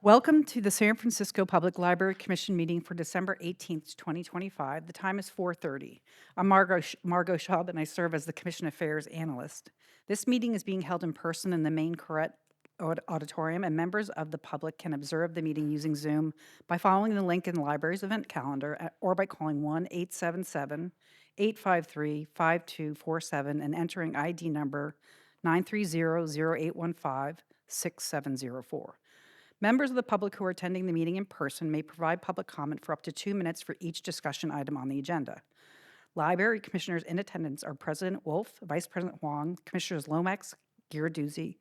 Welcome to the San Francisco Public Library Commission meeting for December 18th, 2025. The time is 4:30. I'm Margot Schaub, and I serve as the Commission Affairs Analyst. This meeting is being held in person in the main Corrett Auditorium, and members of the public can observe the meeting using Zoom by following the link in the library's event calendar or by calling 1-877-853-5247 and entering ID number 930-0815-6704. Members of the public who are attending the meeting in person may provide public comment for up to 2 minutes for each discussion item on the agenda. Library commissioners in attendance are President Wolf, Vice President Huang, Commissioners Lomax, Giarduzzi,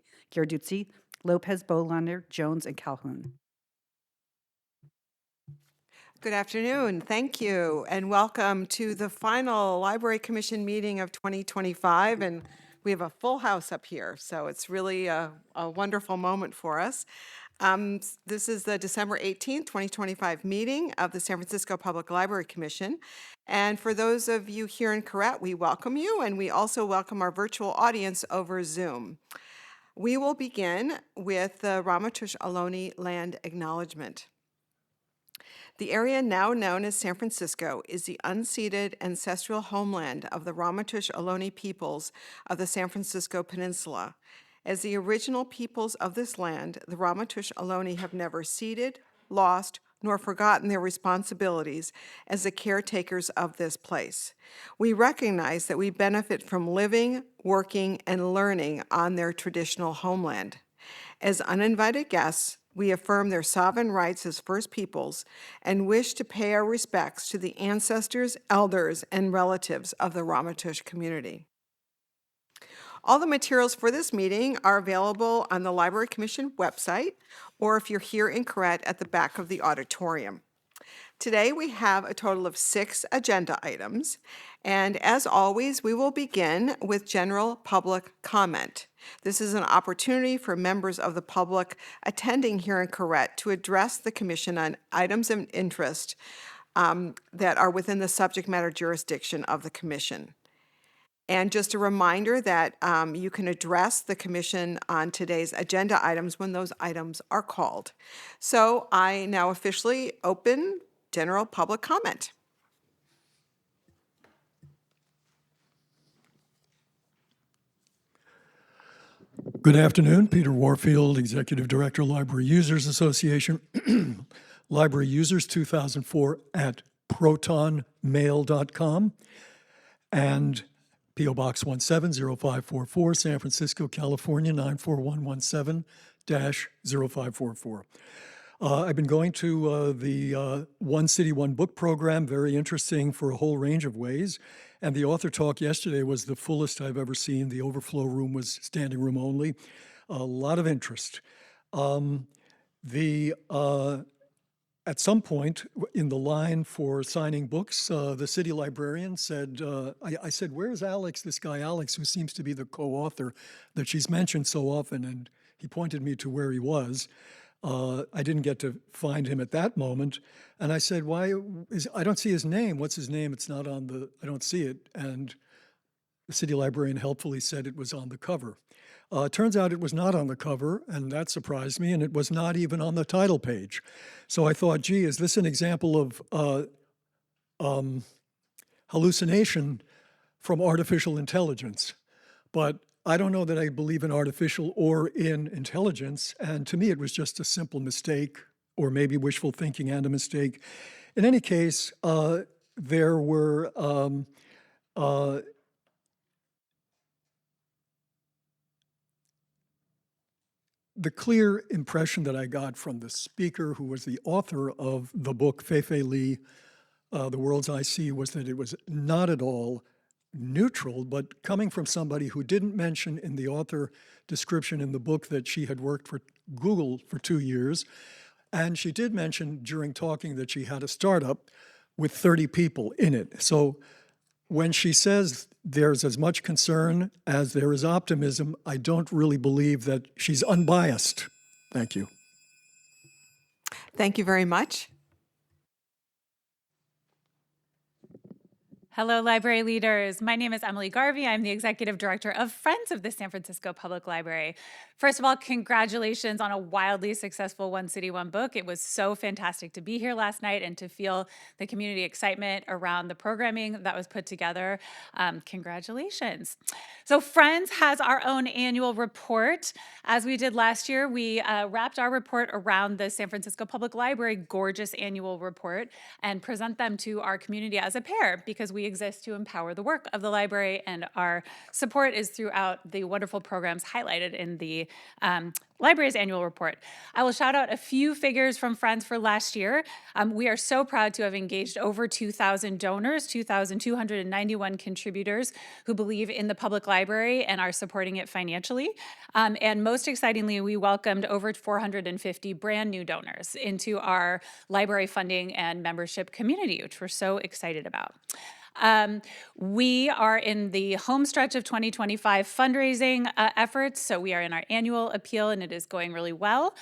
Lopez, Bolander, Jones, and Calhoun. Good afternoon. Thank you, and welcome to the final Library Commission meeting of 2025. And we have a full house up here, so it's really a wonderful moment for us. This is the December 18th, 2025 meeting of the San Francisco Public Library Commission. And for those of you here in Corrett, we welcome you, and we also welcome our virtual audience over Zoom. We will begin with the Ramaytush Ohlone land acknowledgement. The area now known as San Francisco is the unceded ancestral homeland of the Ramaytush Ohlone peoples of the San Francisco Peninsula. As the original peoples of this land, the Ramaytush Ohlone have never ceded, lost, nor forgotten their responsibilities as the caretakers of this place. We recognize that we benefit from living, working, and learning on their traditional homeland. As uninvited guests, we affirm their sovereign rights as First Peoples and wish to pay our respects to the ancestors, elders, and relatives of the Ramaytush community. All the materials for this meeting are available on the Library Commission website, or if you're here in Corrett, at the back of the auditorium. Today we have a total of 6 agenda items, and as always, we will begin with general public comment. This is an opportunity for members of the public attending here in Corrett to address the Commission on items of interest that are within the subject matter jurisdiction of the Commission. And just a reminder that you can address the Commission on today's agenda items when those items are called. So I now officially open general public comment. Good afternoon. Peter Warfield, Executive Director, Library Users Association. Library Users 2004 at protonmail.com and P.O. Box 170544, San Francisco, California 94117-0544. I've been going to the One City, One Book program, very interesting for a whole range of ways. And the author talk yesterday was the fullest I've ever seen. The overflow room was standing room only. A lot of interest. At some point in the line for signing books, the city librarian said, I said, where's Alex, this guy Alex, who seems to be the co-author that she's mentioned so often? And he pointed me to where he was. I didn't get to find him at that moment. And I said, I don't see his name. What's his name? It's not on I don't see it. And the city librarian helpfully said it was on the cover. Turns out it was not on the cover, and that surprised me, and it was not even on the title page. So I thought, gee, is this an example of hallucination from artificial intelligence? But I don't know that I believe in artificial or in intelligence, and to me it was just a simple mistake, or maybe wishful thinking and a mistake. In any case, there were the clear impression that I got from the speaker, who was the author of the book, Fei-Fei Li, The Worlds I See, was that it was not at all neutral, but coming from somebody who didn't mention in the author description in the book that she had worked for Google for 2 years. And she did mention during talking that she had a startup with 30 people in it. So when she says there's as much concern as there is optimism, I don't really believe that she's unbiased. Thank you. Thank you very much. Hello, library leaders. My name is Emily Garvey. I'm the Executive Director of Friends of the San Francisco Public Library. First of all, congratulations on a wildly successful One City, One Book. It was so fantastic to be here last night and to feel the community excitement around the programming that was put together. Congratulations. So Friends has our own annual report. As we did last year, we wrapped our report around the San Francisco Public Library gorgeous annual report and present them to our community as a pair because we exist to empower the work of the library, and our support is throughout the wonderful programs highlighted in the library's annual report. I will shout out a few figures from Friends for last year. We are so proud to have engaged over 2,000 donors, 2,291 contributors who believe in the public library and are supporting it financially. And most excitingly, we welcomed over 450 brand new donors into our library funding and membership community, which we're so excited about. We are in the home stretch of 2025 fundraising efforts, so we are in our annual appeal and it is going really well.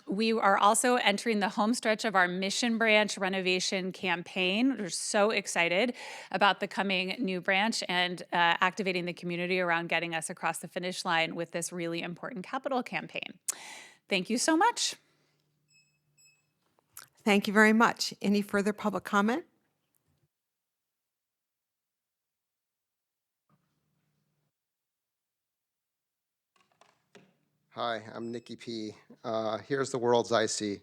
We are also entering the home stretch of our Mission Branch renovation campaign. We're so excited about the coming new branch and activating the community around getting us across the finish line with this really important capital campaign. Thank you so much. Thank you very much. Any further public comment? Hi, I'm Nikki P. Here's the world's I see.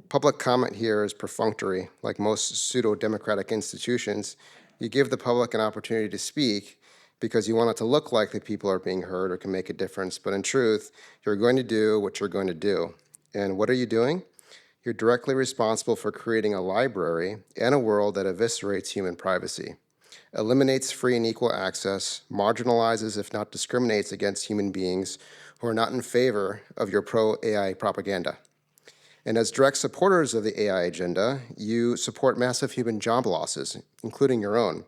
Public comment here is perfunctory. Like most pseudo-democratic institutions, you give the public an opportunity to speak because you want it to look like the people are being heard or can make a difference. But in truth, you're going to do what you're going to do. And what are you doing? You're directly responsible for creating a library and a world that eviscerates human privacy, eliminates free and equal access, marginalizes, if not discriminates against human beings who are not in favor of your pro-AI propaganda. And as direct supporters of the AI agenda, you support massive human job losses, including your own.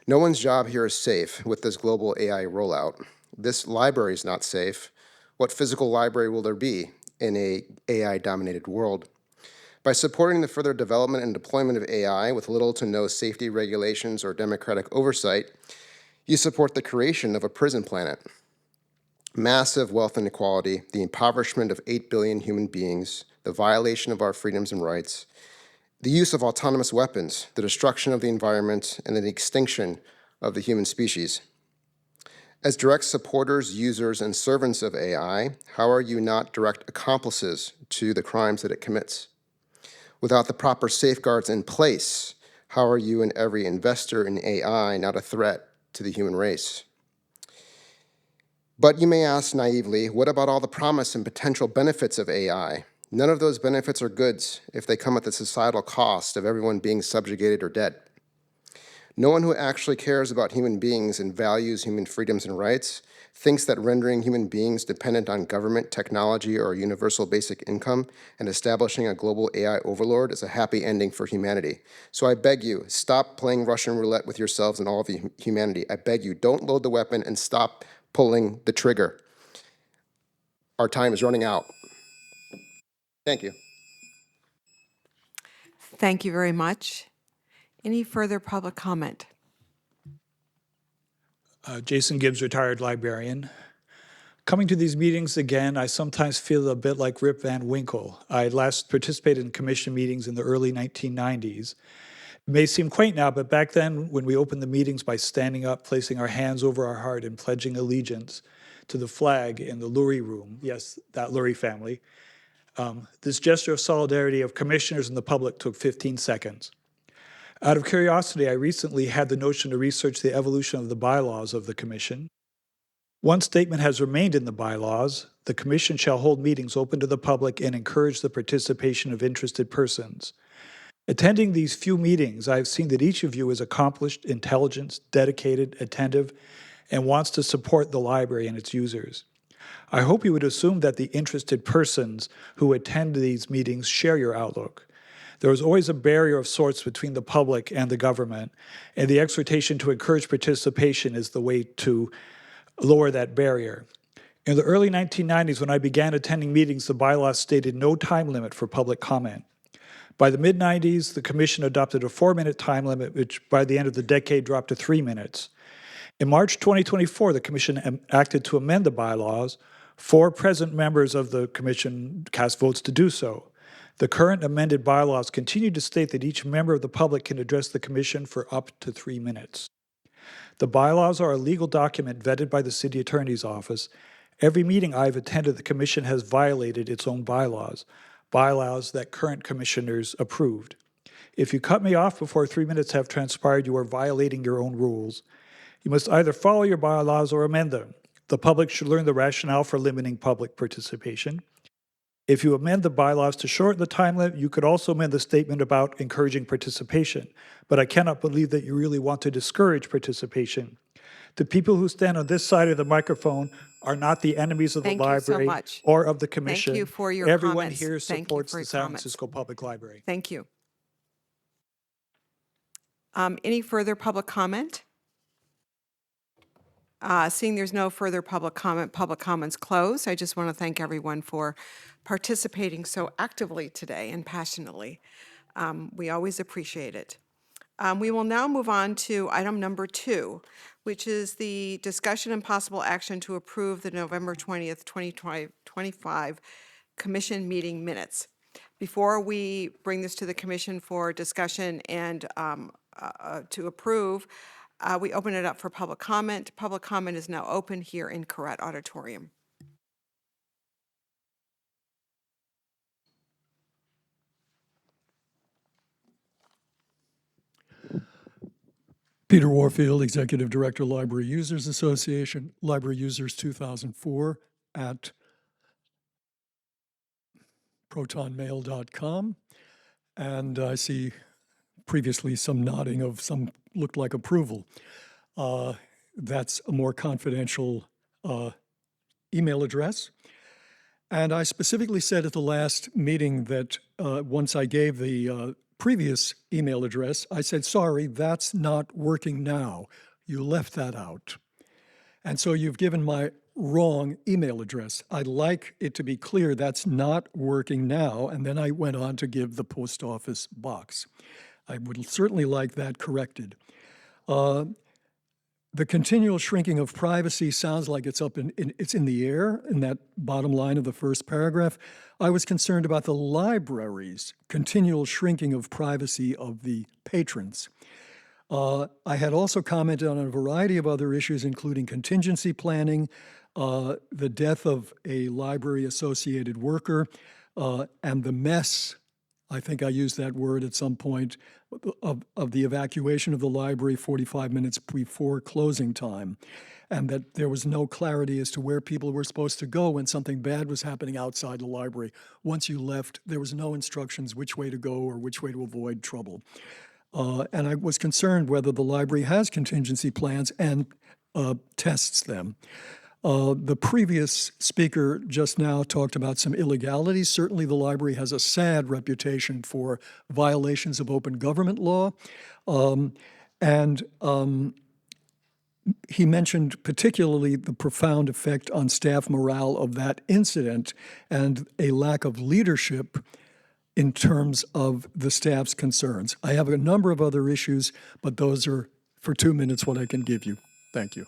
No one's job here is safe with this global AI rollout. This library is not safe. What physical library will there be in an AI-dominated world? By supporting the further development and deployment of AI with little to no safety regulations or democratic oversight, you support the creation of a prison planet. Massive wealth inequality, the impoverishment of 8 billion human beings, the violation of our freedoms and rights, the use of autonomous weapons, the destruction of the environment, and the extinction of the human species. As direct supporters, users, and servants of AI, how are you not direct accomplices to the crimes that it commits? Without the proper safeguards in place, how are you and every investor in AI not a threat to the human race? But you may ask naively, what about all the promise and potential benefits of AI? None of those benefits are goods if they come at the societal cost of everyone being subjugated or dead. No one who actually cares about human beings and values human freedoms and rights thinks that rendering human beings dependent on government, technology, or a universal basic income and establishing a global AI overlord is a happy ending for humanity. So I beg you, stop playing Russian roulette with yourselves and all of humanity. I beg you, don't load the weapon and stop pulling the trigger. Our time is running out. Thank you. Thank you very much. Any further public comment? Jason Gibbs, retired librarian. Coming to these meetings again, I sometimes feel a bit like Rip Van Winkle. I last participated in commission meetings in the early 1990s. It may seem quaint now, but back then, when we opened the meetings by standing up, placing our hands over our heart, and pledging allegiance to the flag in the Lurie room, yes, that Lurie family, this gesture of solidarity of commissioners and the public took 15 seconds. Out of curiosity, I recently had the notion to research the evolution of the bylaws of the commission. One statement has remained in the bylaws: the commission shall hold meetings open to the public and encourage the participation of interested persons. Attending these few meetings, I have seen that each of you is accomplished, intelligent, dedicated, attentive, and wants to support the library and its users. I hope you would assume that the interested persons who attend these meetings share your outlook. There is always a barrier of sorts between the public and the government, and the exhortation to encourage participation is the way to lower that barrier. In the early 1990s, when I began attending meetings, the bylaws stated no time limit for public comment. By the mid-90s, the Commission adopted a 4-minute time limit, which by the end of the decade dropped to 3 minutes. In March 2024, the Commission acted to amend the bylaws, 4 present members of the commission cast votes to do so. The current amended bylaws continue to state that each member of the public can address the commission for up to 3 minutes. The bylaws are a legal document vetted by the city attorney's office. Every meeting I've attended, the commission has violated its own bylaws that current commissioners approved. If you cut me off before 3 minutes have transpired, you are violating your own rules. You must either follow your bylaws or amend them. The public should learn the rationale for limiting public participation. If you amend the bylaws to shorten the time limit, you could also amend the statement about encouraging participation. But I cannot believe that you really want to discourage participation. The people who stand on this side of the microphone are not the enemies of the Thank you so library much. or of the commission. Thank you for your Everyone comments. here Thank you supports for the your San comments. Francisco Public Library. Thank you. Any further public comment? Seeing there's no further public comments closed. I just want to thank everyone for participating so actively today and passionately. We always appreciate it. We will now move on to item number 2, which is the discussion and possible action to approve the November 20th, 2025 commission meeting minutes. Before we bring this to the commission for discussion and to approve, we open it up for public comment. Public comment is now open here in Corrett Auditorium. Peter Warfield, Executive Director, Library Users Association, Library Users 2004 at protonmail.com. And I see previously some nodding of some looked like approval. That's a more confidential email address. And I specifically said at the last meeting that once I gave the previous email address, I said, sorry, that's not working now. You left that out. And so you've given my wrong email address. I'd like it to be clear that's not working now. And then I went on to give the post office box. I would certainly like that corrected. The continual shrinking of privacy sounds like it's it's in the air in that bottom line of the first paragraph. I was concerned about the library's continual shrinking of privacy of the patrons. I had also commented on a variety of other issues, including contingency planning, the death of a library-associated worker, and the mess, I think I used that word at some point, of the evacuation of the library 45 minutes before closing time, and that there was no clarity as to where people were supposed to go when something bad was happening outside the library. Once you left, there was no instructions which way to go or which way to avoid trouble. And I was concerned whether the library has contingency plans and tests them. The previous speaker just now talked about some illegalities. Certainly the library has a sad reputation for violations of open government law. He mentioned particularly the profound effect on staff morale of that incident and a lack of leadership in terms of the staff's concerns. I have a number of other issues, but those are, for 2 minutes, what I can give you. Thank you.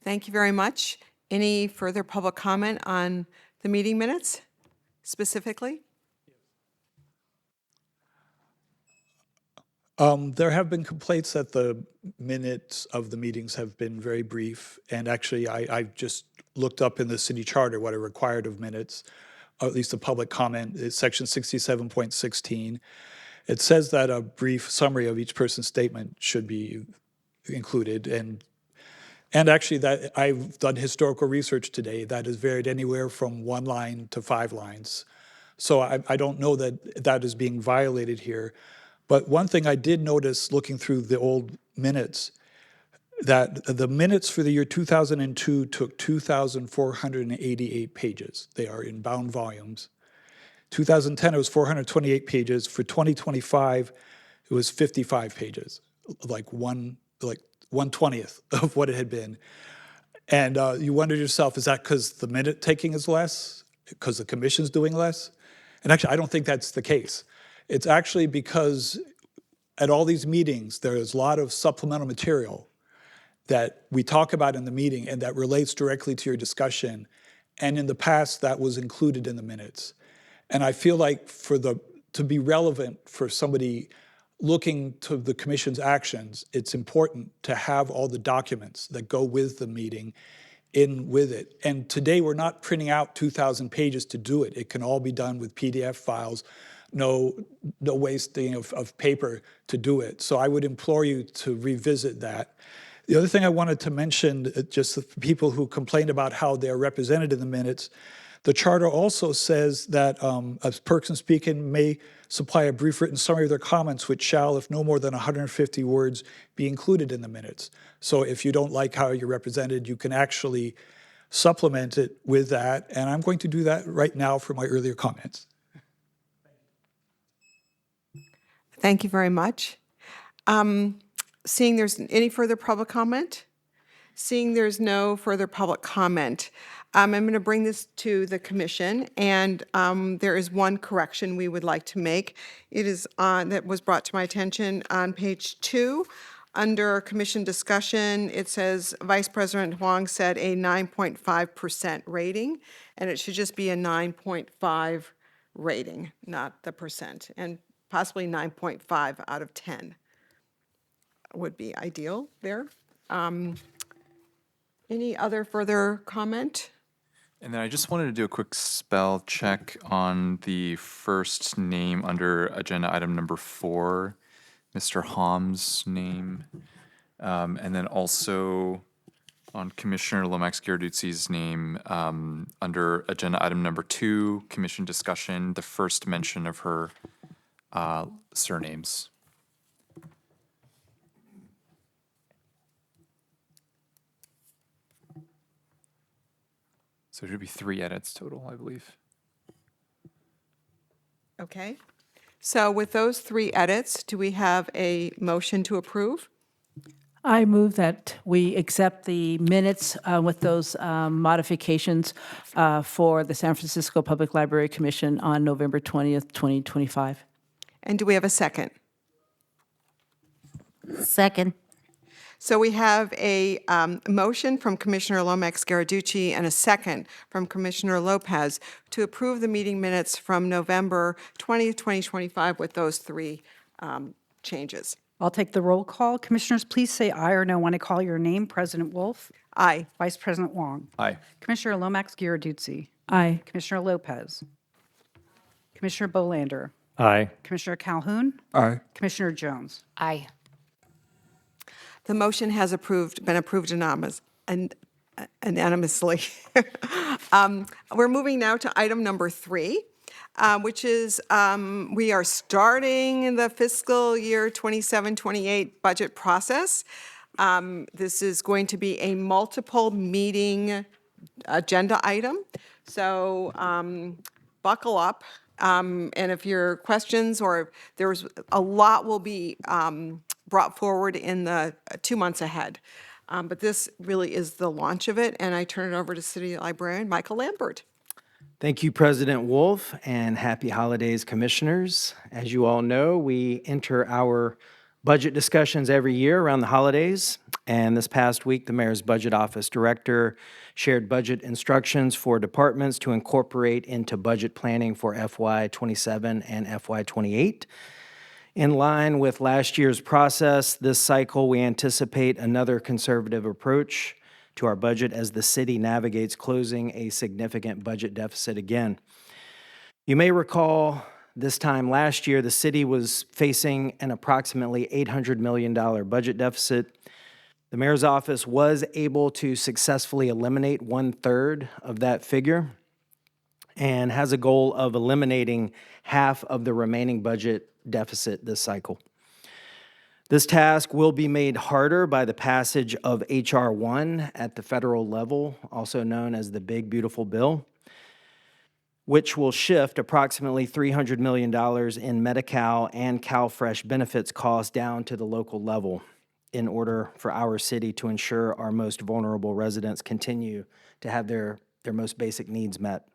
Thank you very much. Any further public comment on the meeting minutes specifically? There have been complaints that the minutes of the meetings have been very brief, and actually I just looked up in the city charter what are required of minutes, or at least a public comment. It's section 67.16. It says that a brief summary of each person's statement should be included, and actually that I've done historical research today that has varied anywhere from 1 line to 5 lines. So I don't know that that is being violated here. But one thing I did notice looking through the old minutes, that the minutes for the year 2002 took 2,488 pages. They are in bound volumes. 2010, it was 428 pages. For 2025, it was 55 pages, like 1/20th of what it had been. And you wonder to yourself, is that because the minute taking is less? Because the commission's doing less? And actually, I don't think that's the case. It's actually because at all these meetings, there is a lot of supplemental material that we talk about in the meeting and that relates directly to your discussion. And in the past, that was included in the minutes. And I feel like to be relevant for somebody looking to the commission's actions, it's important to have all the documents that go with the meeting in with it. And today we're not printing out 2,000 pages to do it. It can all be done with PDF files, no wasting of paper to do it. So I would implore you to revisit that. The other thing I wanted to mention, just the people who complained about how they're represented in the minutes, the charter also says that a person speaking may supply a brief written summary of their comments, which shall, if no more than 150 words, be included in the minutes. So if you don't like how you're represented, you can actually supplement it with that. And I'm going to do that right now for my earlier comments. Thank you very much. Seeing there's any further public comment? Seeing there's no further public comment, I'm going to bring this to the commission, and there is one correction we would like to make. It is that was brought to my attention on page 2. Under commission discussion, it says Vice President Huang said a 9.5% rating, and it should just be a 9.5 rating, not the percent, and possibly 9.5 out of 10 would be ideal there. Any other further comment? And then I just wanted to do a quick spell check on the first name under agenda item number 4, Mr. Ham's name. And then also on Commissioner Lomax-Giarducci's name under agenda item number 2, commission discussion, the first mention of her surnames. So it should be 3 edits total, I believe. Okay. So with those 3 edits, do we have a motion to approve? I move that we accept the minutes with those modifications for the San Francisco Public Library Commission on November 20th, 2025. And do we have a second? Second. So we have a motion from Commissioner Lomax-Giarducci and a second from Commissioner Lopez to approve the meeting minutes from November 20th, 2025 with those 3 changes. I'll take the roll call. Commissioners, please say aye or no when I call your name. President Wolf, Aye. Vice President Wong, Aye. Commissioner Lomax-Giarducci, Aye. Commissioner Lopez, Commissioner Bolander, Aye. Commissioner Calhoun, Aye. Commissioner Jones. Aye. The motion has been approved unanimously. We're moving now to item number 3, which is we are starting the fiscal year 27-28 budget process. This is going to be a multiple meeting agenda item. So buckle up. And if your questions or there's a lot will be brought forward in the 2 months ahead. But this really is the launch of it, and I turn it over to City Librarian Michael Lambert. Thank you, President Wolf, and happy holidays, commissioners. As you all know, we enter our budget discussions every year around the holidays, and this past week, the Mayor's Budget Office Director shared budget instructions for departments to incorporate into budget planning for FY27 and FY28. In line with last year's process, this cycle, we anticipate another conservative approach to our budget as the city navigates closing a significant budget deficit again. You may recall this time last year, the city was facing an approximately $800 million budget deficit. The mayor's office was able to successfully eliminate 1/3 of that figure and has a goal of eliminating half of the remaining budget deficit this cycle. This task will be made harder by the passage of H.R. 1 at the federal level, also known as the Big Beautiful Bill, which will shift approximately $300 million in Medi-Cal and CalFresh benefits costs down to the local level in order for our city to ensure our most vulnerable residents continue to have their most basic needs met.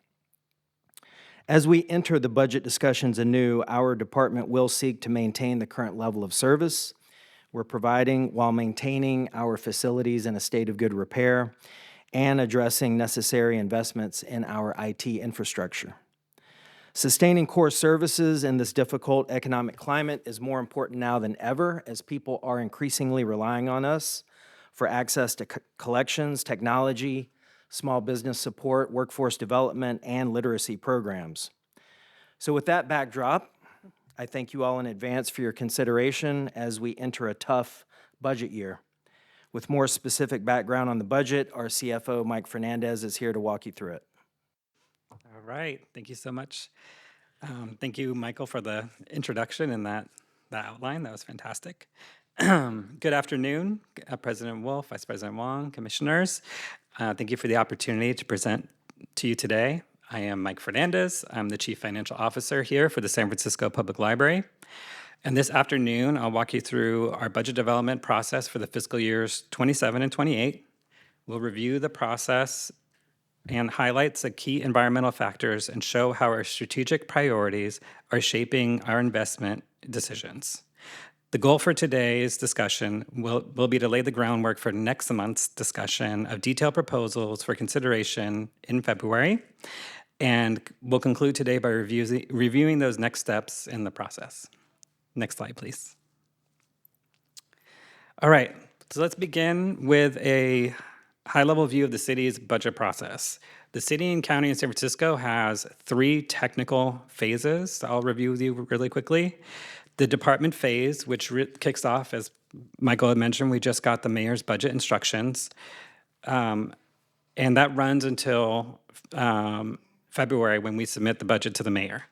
As we enter the budget discussions anew, our department will seek to maintain the current level of service we're providing while maintaining our facilities in a state of good repair and addressing necessary investments in our IT infrastructure. Sustaining core services in this difficult economic climate is more important now than ever, as people are increasingly relying on us for access to collections, technology, small business support, workforce development, and literacy programs. So with that backdrop, I thank you all in advance for your consideration as we enter a tough budget year. With more specific background on the budget, our CFO, Mike Fernandez, is here to walk you through it. All right, thank you so much. Thank you, Michael, for the introduction and that outline. That was fantastic. Good afternoon, President Wolf, Vice President Wong, commissioners. Thank you for the opportunity to present to you today. I am Mike Fernandez. I'm the Chief Financial Officer here for the San Francisco Public Library. And this afternoon, I'll walk you through our budget development process for the fiscal years 27 and 28. We'll review the process and highlight the key environmental factors and show how our strategic priorities are shaping our investment decisions. The goal for today's discussion will be to lay the groundwork for next month's discussion of detailed proposals for consideration in February. And we'll conclude today by reviewing those next steps in the process. Next slide, please. All right, so let's begin with a high-level view of the city's budget process. The city and county in San Francisco has 3 technical phases. I'll review with you really quickly. The department phase, which kicks off, as Michael had mentioned, we just got the mayor's budget instructions. And that runs until February when we submit the budget to the mayor.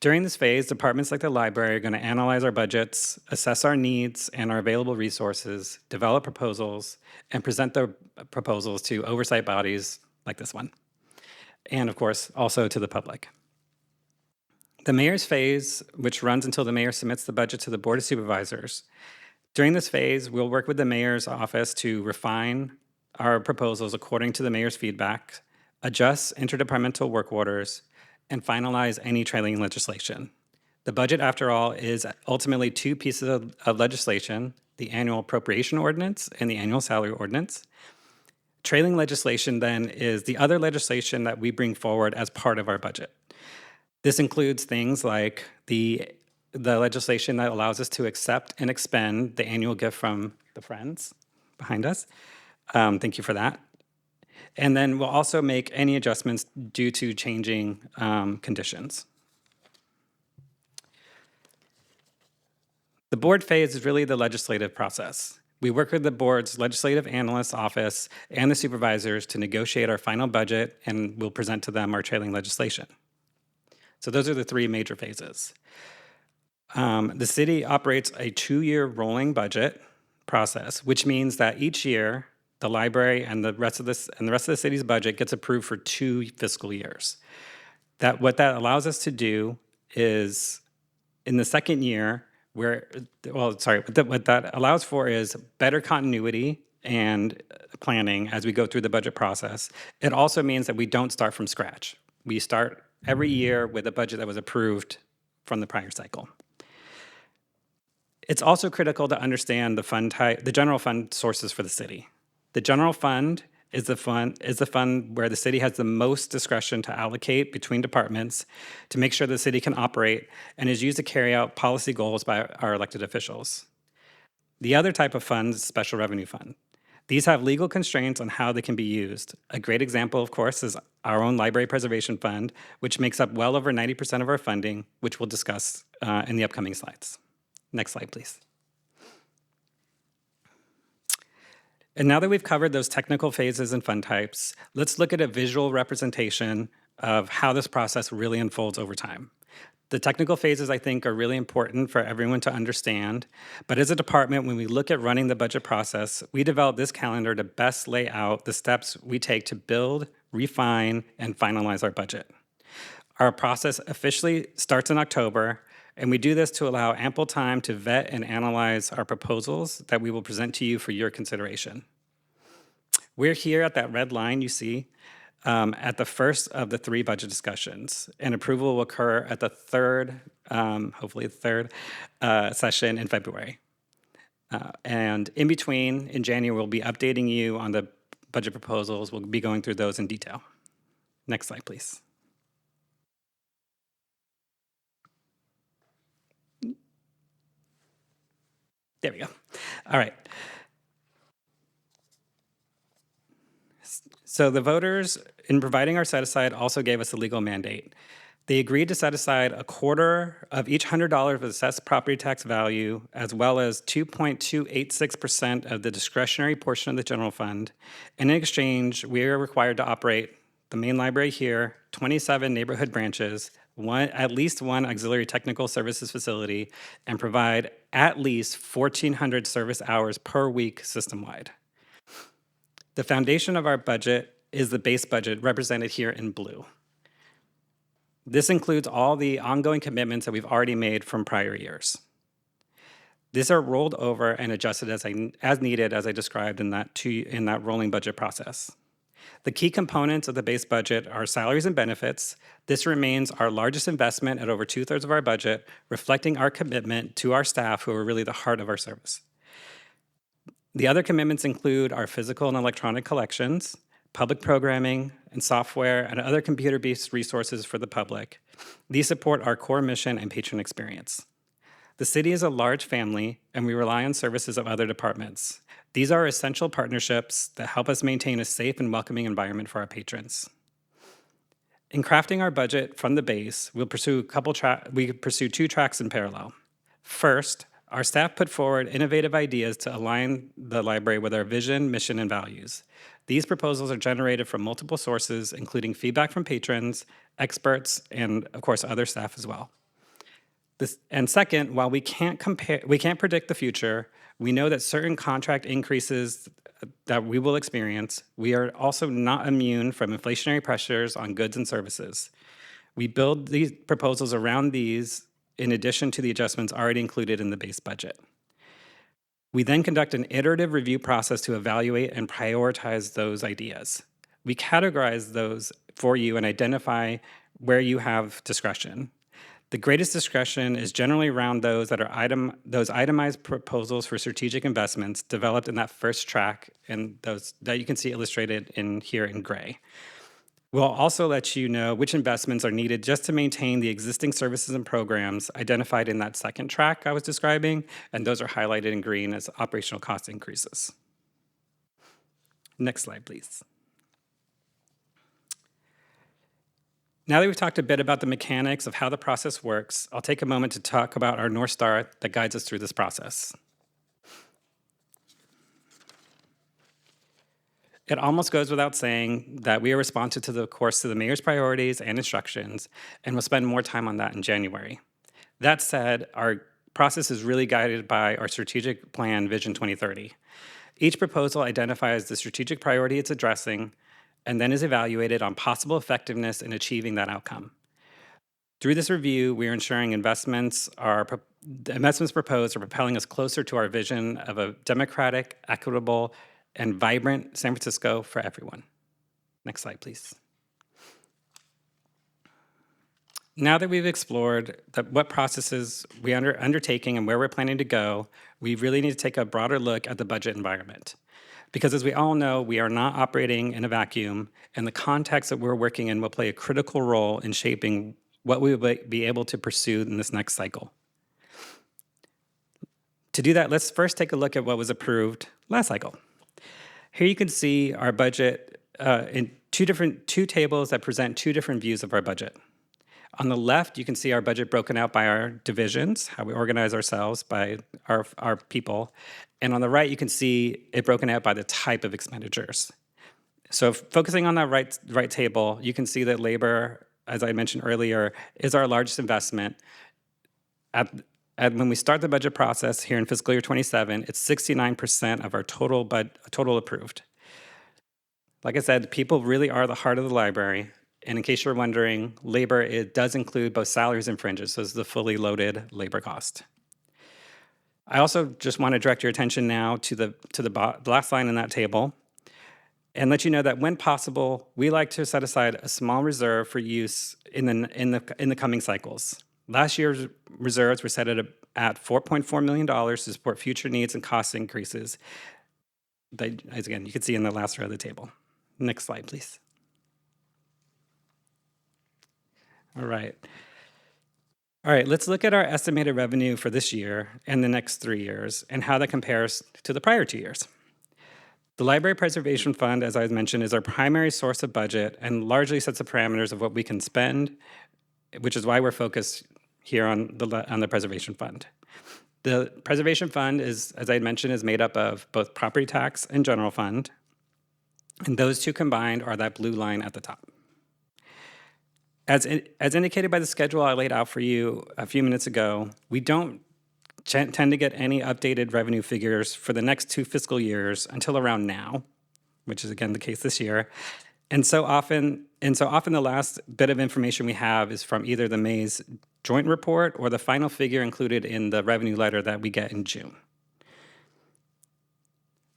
During this phase, departments like the library are going to analyze our budgets, assess our needs and our available resources, develop proposals, and present their proposals to oversight bodies like this one, and of course, also to the public. The mayor's phase, which runs until the mayor submits the budget to the Board of Supervisors. During this phase, we'll work with the mayor's office to refine our proposals according to the mayor's feedback, adjust interdepartmental work orders, and finalize any trailing legislation. The budget, after all, is ultimately 2 pieces of legislation, the annual appropriation ordinance and the annual salary ordinance. Trailing legislation, then, is the other legislation that we bring forward as part of our budget. This includes things like the legislation that allows us to accept and expend the annual gift from the Friends behind us. Thank you for that. And then we'll also make any adjustments due to changing conditions. The board phase is really the legislative process. We work with the board's legislative analyst office and the supervisors to negotiate our final budget, and we'll present to them our trailing legislation. So those are the 3 major phases. The city operates a 2-year rolling budget process, which means that each year the library and the rest of the city's budget gets approved for 2 fiscal years. What that allows us to do is, in the second year, what that allows for is better continuity and planning as we go through the budget process. It also means that we don't start from scratch. We start every year with a budget that was approved from the prior cycle. It's also critical to understand the general fund sources for the city. The general fund is the fund where the city has the most discretion to allocate between departments to make sure the city can operate and is used to carry out policy goals by our elected officials. The other type of fund is special revenue fund. These have legal constraints on how they can be used. A great example, of course, is our own library preservation fund, which makes up well over 90% of our funding, which we'll discuss in the upcoming slides. Next slide, please. And now that we've covered those technical phases and fund types, let's look at a visual representation of how this process really unfolds over time. The technical phases, I think, are really important for everyone to understand, but as a department, when we look at running the budget process, we develop this calendar to best lay out the steps we take to build, refine, and finalize our budget. Our process officially starts in October, and we do this to allow ample time to vet and analyze our proposals that we will present to you for your consideration. We're here at that red line you see at the first of the 3 budget discussions, and approval will occur at the third, hopefully the third, session in February. And in between, in January, we'll be updating you on the budget proposals. We'll be going through those in detail. Next slide, please. There we go. All right. So the voters, in providing our set aside, also gave us a legal mandate. They agreed to set aside a quarter of each $100 of assessed property tax value, as well as 2.286% of the discretionary portion of the general fund. And in exchange, we are required to operate the main library here, 27 neighborhood branches, at least one auxiliary technical services facility, and provide at least 1,400 service hours per week system-wide. The foundation of our budget is the base budget, represented here in blue. This includes all the ongoing commitments that we've already made from prior years. These are rolled over and adjusted as needed, as I described in that rolling budget process. The key components of the base budget are salaries and benefits. This remains our largest investment at over 2/3 of our budget, reflecting our commitment to our staff, who are really the heart of our service. The other commitments include our physical and electronic collections, public programming and software, and other computer-based resources for the public. These support our core mission and patron experience. The city is a large family, and we rely on services of other departments. These are essential partnerships that help us maintain a safe and welcoming environment for our patrons. In crafting our budget from the base, we pursue two tracks in parallel. First, our staff put forward innovative ideas to align the library with our vision, mission, and values. These proposals are generated from multiple sources, including feedback from patrons, experts, and of course, other staff as well. And second, while we can't predict the future, we know that certain contract increases that we will experience, we are also not immune from inflationary pressures on goods and services. We build these proposals around these in addition to the adjustments already included in the base budget. We then conduct an iterative review process to evaluate and prioritize those ideas. We categorize those for you and identify where you have discretion. The greatest discretion is generally around those that are those itemized proposals for strategic investments developed in that first track, and those that you can see illustrated here in gray. We'll also let you know which investments are needed just to maintain the existing services and programs identified in that second track I was describing, and those are highlighted in green as operational cost increases. Next slide, please. Now that we've talked a bit about the mechanics of how the process works, I'll take a moment to talk about our North Star that guides us through this process. It almost goes without saying that we are responsive to the mayor's priorities and instructions, and we'll spend more time on that in January. That said, our process is really guided by our strategic plan, Vision 2030. Each proposal identifies the strategic priority it's addressing, and then is evaluated on possible effectiveness in achieving that outcome. Through this review, we are ensuring investments proposed are propelling us closer to our vision of a democratic, equitable, and vibrant San Francisco for everyone. Next slide, please. Now that we've explored what processes we are undertaking and where we're planning to go, we really need to take a broader look at the budget environment. Because as we all know, we are not operating in a vacuum, and the context that we're working in will play a critical role in shaping what we will be able to pursue in this next cycle. To do that, let's first take a look at what was approved last cycle. Here you can see our budget in two tables that present two different views of our budget. On the left, you can see our budget broken out by our divisions, how we organize ourselves by our people. And on the right, you can see it broken out by the type of expenditures. So focusing on that right table, you can see that labor, as I mentioned earlier, is our largest investment. When we start the budget process here in fiscal year 27, it's 69% of our total approved. Like I said, people really are the heart of the library. And in case you're wondering, labor, it does include both salaries and fringes, so it's the fully loaded labor cost. I also just want to direct your attention now to the last line in that table and let you know that when possible, we like to set aside a small reserve for use in the coming cycles. Last year's reserves were set at at $4.4 million to support future needs and cost increases. As again, you can see in the last row of the table. Next slide, please. All right. All right, let's look at our estimated revenue for this year and the next 3 years and how that compares to the prior 2 years. The Library Preservation Fund, as I mentioned, is our primary source of budget and largely sets the parameters of what we can spend, which is why we're focused here on the Preservation Fund. The Preservation Fund is, as I mentioned, is made up of both property tax and general fund, and those two combined are that blue line at the top. As indicated by the schedule I laid out for you a few minutes ago, we don't tend to get any updated revenue figures for the next 2 fiscal years until around now, which is again the case this year. And so often the last bit of information we have is from either the May's joint report or the final figure included in the revenue letter that we get in June.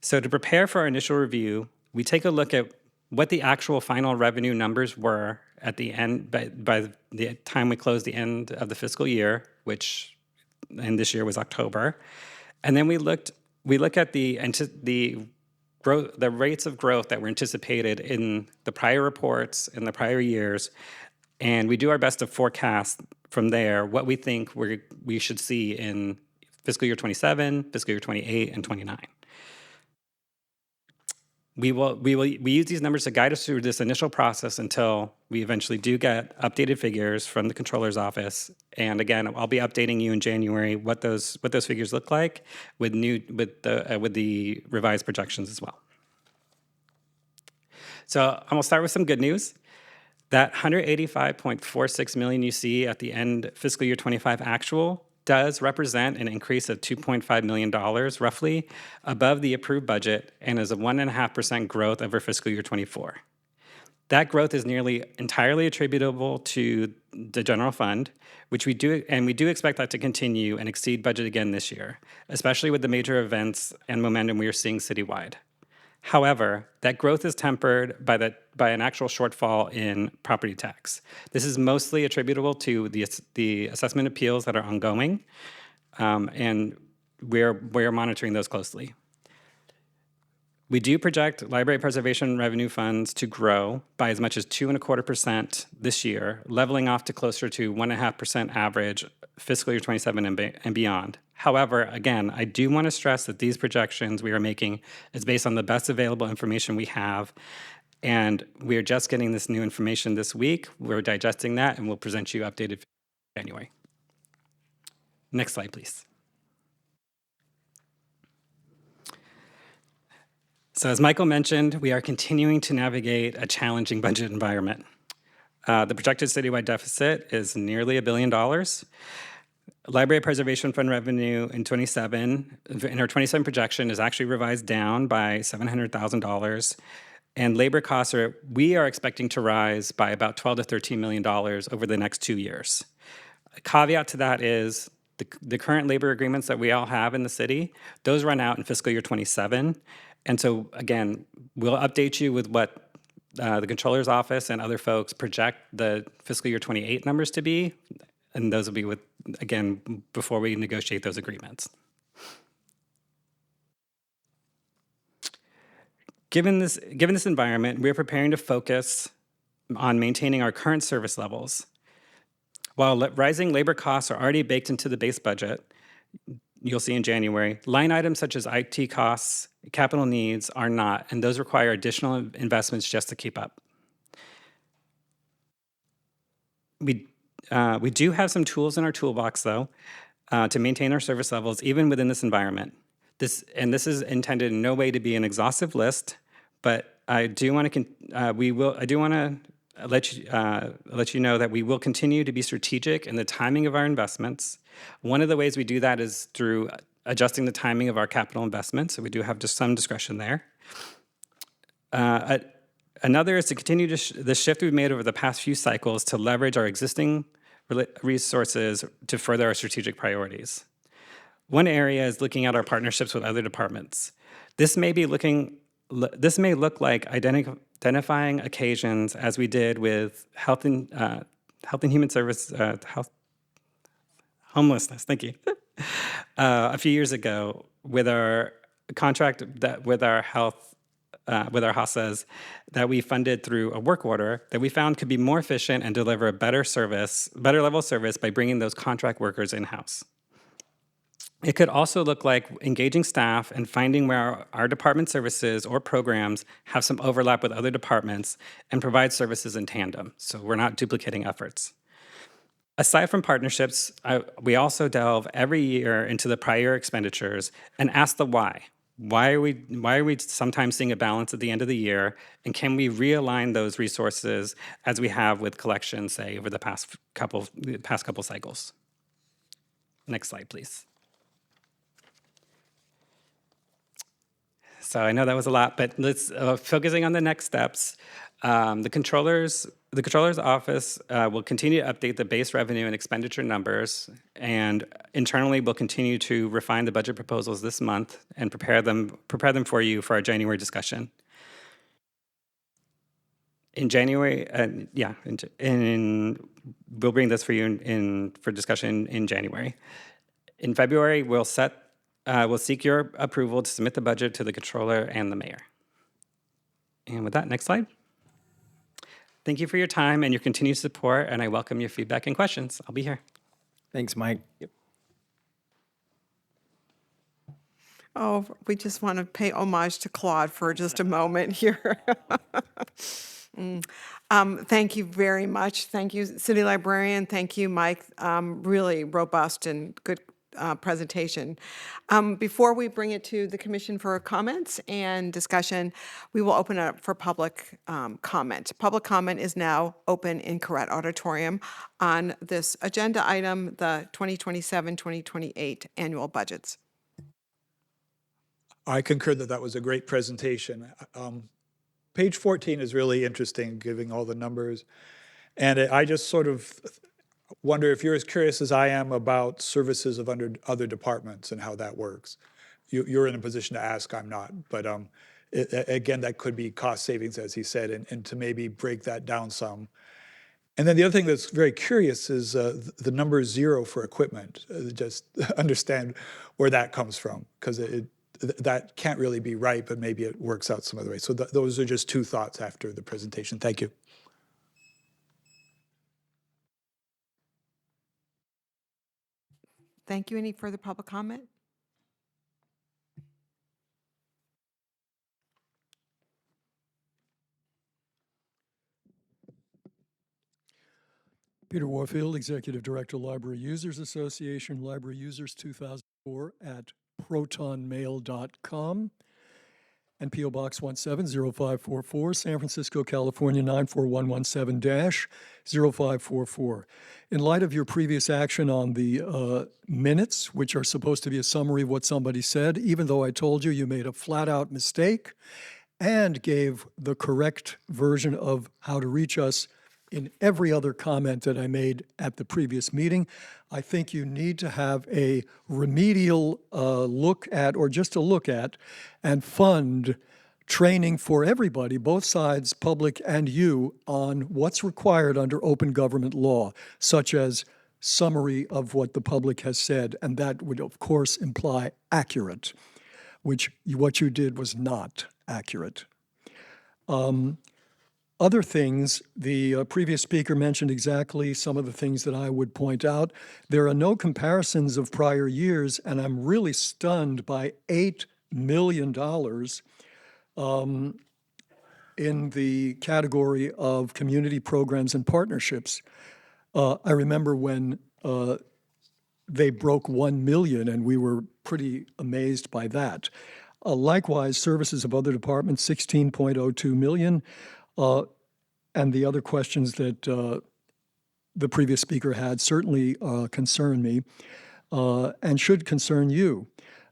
So to prepare for our initial review, we take a look at what the actual final revenue numbers were at the end, by the time we closed the end of the fiscal year, which in this year was October. And then we look at the rates of growth that were anticipated in the prior reports in the prior years, and we do our best to forecast from there what we think we should see in fiscal year 27, fiscal year 28, and 29. We use these numbers to guide us through this initial process until we eventually do get updated figures from the controller's office. And again, I'll be updating you in January what those figures look like with the revised projections as well. So I'm gonna start with some good news. That $185.46 million you see at the end fiscal year 25 actual does represent an increase of $2.5 million, roughly, above the approved budget and is a 1.5% growth over fiscal year 24. That growth is nearly entirely attributable to the general fund, which we do expect that to continue and exceed budget again this year, especially with the major events and momentum we are seeing citywide. However, that growth is tempered by an actual shortfall in property tax. This is mostly attributable to the assessment appeals that are ongoing, and we're monitoring those closely. We do project library preservation revenue funds to grow by as much as 2.25% this year, leveling off to closer to 1.5% average fiscal year 27 and beyond. However, again, I do want to stress that these projections we are making is based on the best available information we have, and we are just getting this new information this week. We're digesting that, and we'll present you updated in January. Next slide, please. So as Michael mentioned, we are continuing to navigate a challenging budget environment. The projected citywide deficit is nearly $1 billion. Library Preservation Fund revenue in our 27 projection is actually revised down by $700,000. And labor costs we are expecting to rise by about $12 to $13 million over the next 2 years. A caveat to that is the current labor agreements that we all have in the city, those run out in fiscal year 27. And so again, we'll update you with what the controller's office and other folks project the fiscal year 28 numbers to be. And those will be before we negotiate those agreements. Given this environment, we are preparing to focus on maintaining our current service levels. While rising labor costs are already baked into the base budget, you'll see in January, line items such as IT costs, capital needs are not, and those require additional investments just to keep up. We do have some tools in our toolbox, though, to maintain our service levels even within this environment. This is intended in no way to be an exhaustive list, but I do want to let you know that we will continue to be strategic in the timing of our investments. One of the ways we do that is through adjusting the timing of our capital investments, so we do have just some discretion there. Another is to continue the shift we've made over the past few cycles to leverage our existing resources to further our strategic priorities. One area is looking at our partnerships with other departments. This may look like identifying occasions, as we did with Health and Human Service, homelessness. Thank you. A few years ago with our contract that with our health, with our HASAs that we funded through a work order that we found could be more efficient and deliver a better service, better level of service by bringing those contract workers in-house. It could also look like engaging staff and finding where our department services or programs have some overlap with other departments and provide services in tandem, so we're not duplicating efforts. Aside from partnerships, we also delve every year into the prior expenditures and ask the why. Why are we sometimes seeing a balance at the end of the year? And can we realign those resources as we have with collections, say, over the past couple cycles? Next slide, please. So I know that was a lot, but let's focusing on the next steps. The controller's office will continue to update the base revenue and expenditure numbers, and internally we'll continue to refine the budget proposals this month and prepare them for you for our January discussion. In January, we'll bring this for you for discussion in January. In February, we'll seek your approval to submit the budget to the controller and the mayor. And with that, next slide. Thank you for your time and your continued support, and I welcome your feedback and questions. I'll be here. Thanks, Mike. Oh, we just want to pay homage to Claude for just a moment here. Thank you very much. Thank you, City Librarian. Thank you, Mike. Really robust and good presentation. Before we bring it to the commission for comments and discussion, we will open it up for public comment. Public comment is now open in Correct Auditorium on this agenda item, the 2027-2028 annual budgets. I concur that that was a great presentation. Page 14 is really interesting, giving all the numbers. And I just sort of wonder if you're as curious as I am about services of under other departments and how that works. You're in a position to ask, I'm not. But again, that could be cost savings, as he said, and to maybe break that down some. And then the other thing that's very curious is the number 0 for equipment. Just understand where that comes from, because that can't really be right, but maybe it works out some other way. So those are just two thoughts after the presentation. Thank you. Thank you. Any further public comment? Peter Warfield, Executive Director, Library Users Association, Library Users 2004 at protonmail.com, and P.O. Box 170544, San Francisco, California 94117-0544. In light of your previous action on the minutes, which are supposed to be a summary of what somebody said, even though I told you you made a flat-out mistake and gave the correct version of how to reach us in every other comment that I made at the previous meeting, I think you need to have a remedial look at, or just a look at, and fund training for everybody, both sides, public and you, on what's required under open government law, such as summary of what the public has said, and that would, of course, imply accurate, which what you did was not accurate. Other things, the previous speaker mentioned exactly some of the things that I would point out. There are no comparisons of prior years, and I'm really stunned by $8 million in the category of community programs and partnerships. I remember when they broke 1 million, and we were pretty amazed by that. Likewise, services of other departments, 16.02 million. And the other questions that the previous speaker had certainly concern me and should concern you.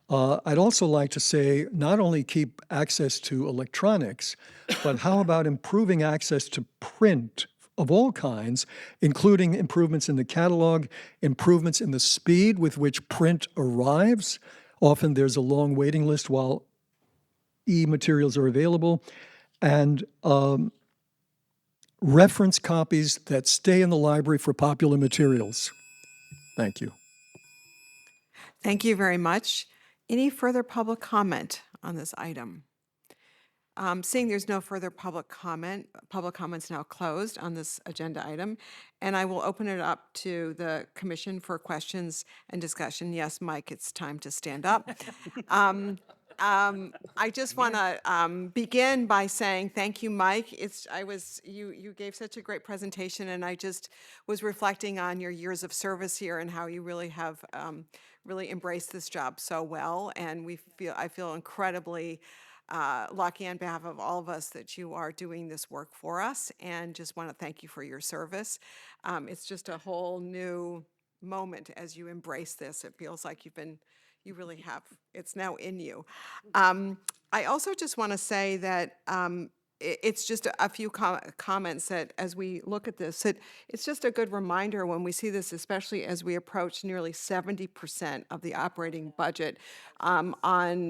I'd also like to say, not only keep access to electronics, but how about improving access to print of all kinds, including improvements in the catalog, improvements in the speed with which print arrives. Often there's a long waiting list while e-materials are available, and reference copies that stay in the library for popular materials. Thank you. Thank you very much. Any further public comment on this item? Seeing there's no further public comment's now closed on this agenda item, and I will open it up to the commission for questions and discussion. Yes, Mike, it's time to stand up. I just want to begin by saying thank you, Mike. You gave such a great presentation, and I just was reflecting on your years of service here and how you really have really embraced this job so well, and I feel incredibly lucky on behalf of all of us that you are doing this work for us, and just want to thank you for your service. It's just a whole new moment as you embrace this. It feels like you really have, it's now in you. I also just want to say that it's just a few comments that as we look at this, it's just a good reminder when we see this, especially as we approach nearly 70% of the operating budget on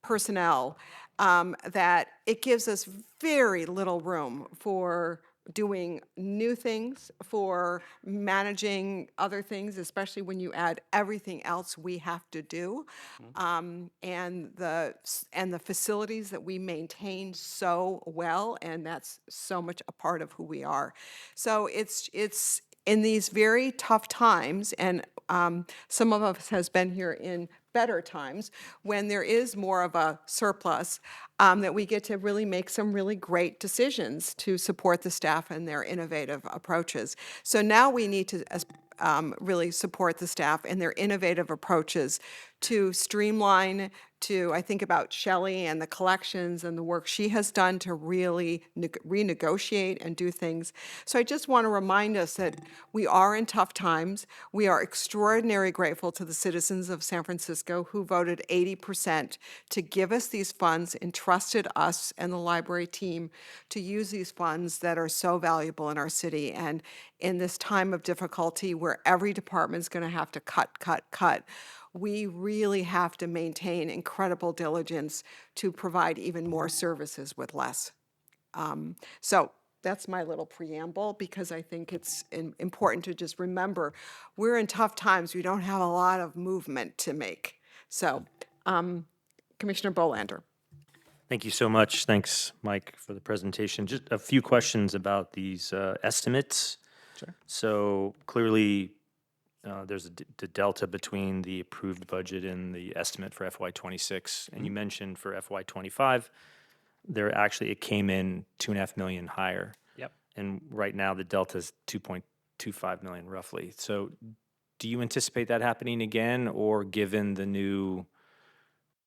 personnel, that it gives us very little room for doing new things, for managing other things, especially when you add everything else we have to do, and the facilities that we maintain so well, and that's so much a part of who we are. So it's in these very tough times, and some of us has been here in better times, when there is more of a surplus, that we get to really make some really great decisions to support the staff and their innovative approaches. So now we need to really support the staff in their innovative approaches to streamline, I think about Shelley and the collections and the work she has done to really renegotiate and do things. So I just want to remind us that we are in tough times. We are extraordinarily grateful to the citizens of San Francisco who voted 80% to give us these funds, entrusted us and the library team to use these funds that are so valuable in our city. And in this time of difficulty where every department's going to have to cut, we really have to maintain incredible diligence to provide even more services with less. So that's my little preamble, because I think it's important to just remember we're in tough times. We don't have a lot of movement to make. So, Commissioner Bolander. Thank you so much. Thanks, Mike, for the presentation. Just a few questions about these estimates. Sure. So clearly, there's the delta between the approved budget and the estimate for FY26. And you mentioned for FY25, it came in $2.5 million higher. Yep. And right now the delta is 2.25 million roughly. So do you anticipate that happening again, or given the new,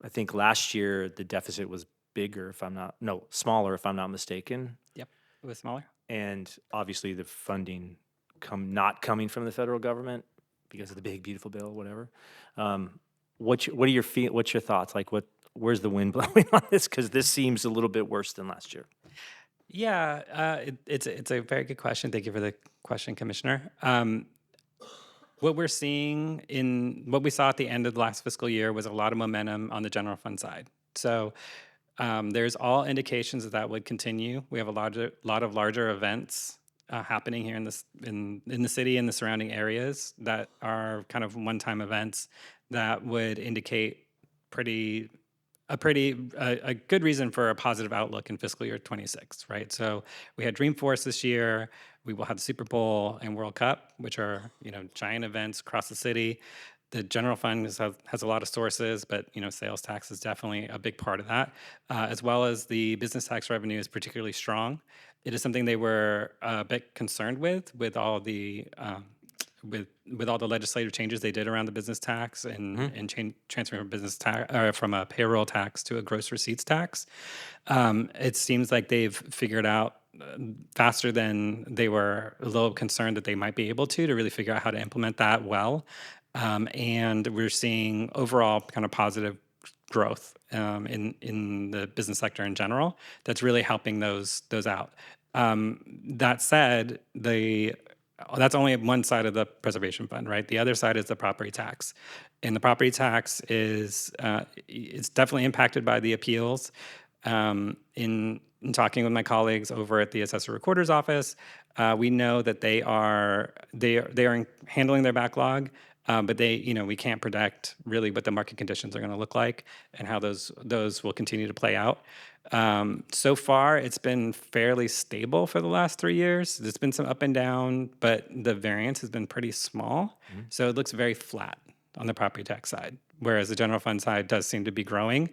I think last year the deficit was smaller if I'm not mistaken. Yep. It was smaller. And obviously the funding not coming from the federal government because of the big beautiful bill, whatever. What's your thoughts? Like where's the wind blowing on this? Because this seems a little bit worse than last year. Yeah, it's a very good question. Thank you for the question, Commissioner. What we're seeing what we saw at the end of the last fiscal year was a lot of momentum on the general fund side. So there's all indications that would continue. We have a lot of larger events happening here in the city and the surrounding areas that are kind of one-time events that would indicate a good reason for a positive outlook in fiscal year 26, right? So we had Dreamforce this year. We will have the Super Bowl and World Cup, which are giant events across the city. The general fund has a lot of sources, but sales tax is definitely a big part of that, as well as the business tax revenue is particularly strong. It is something they were a bit concerned with all the with all the legislative changes they did around the business tax and transferring from business tax from a payroll tax to a gross receipts tax. It seems like they've figured out faster than they were a little concerned that they might be able to really figure out how to implement that well. And we're seeing overall kind of positive growth in the business sector in general that's really helping those out. That said, that's only one side of the preservation fund, right? The other side is the property tax. And the property tax is it's definitely impacted by the appeals. In talking with my colleagues over at the Assessor Recorder's Office, we know that they are handling their backlog. But we can't predict really what the market conditions are going to look like and how those will continue to play out. So far, it's been fairly stable for the last 3 years. There's been some up and down, but the variance has been pretty small. So it looks very flat on the property tax side, whereas the general fund side does seem to be growing.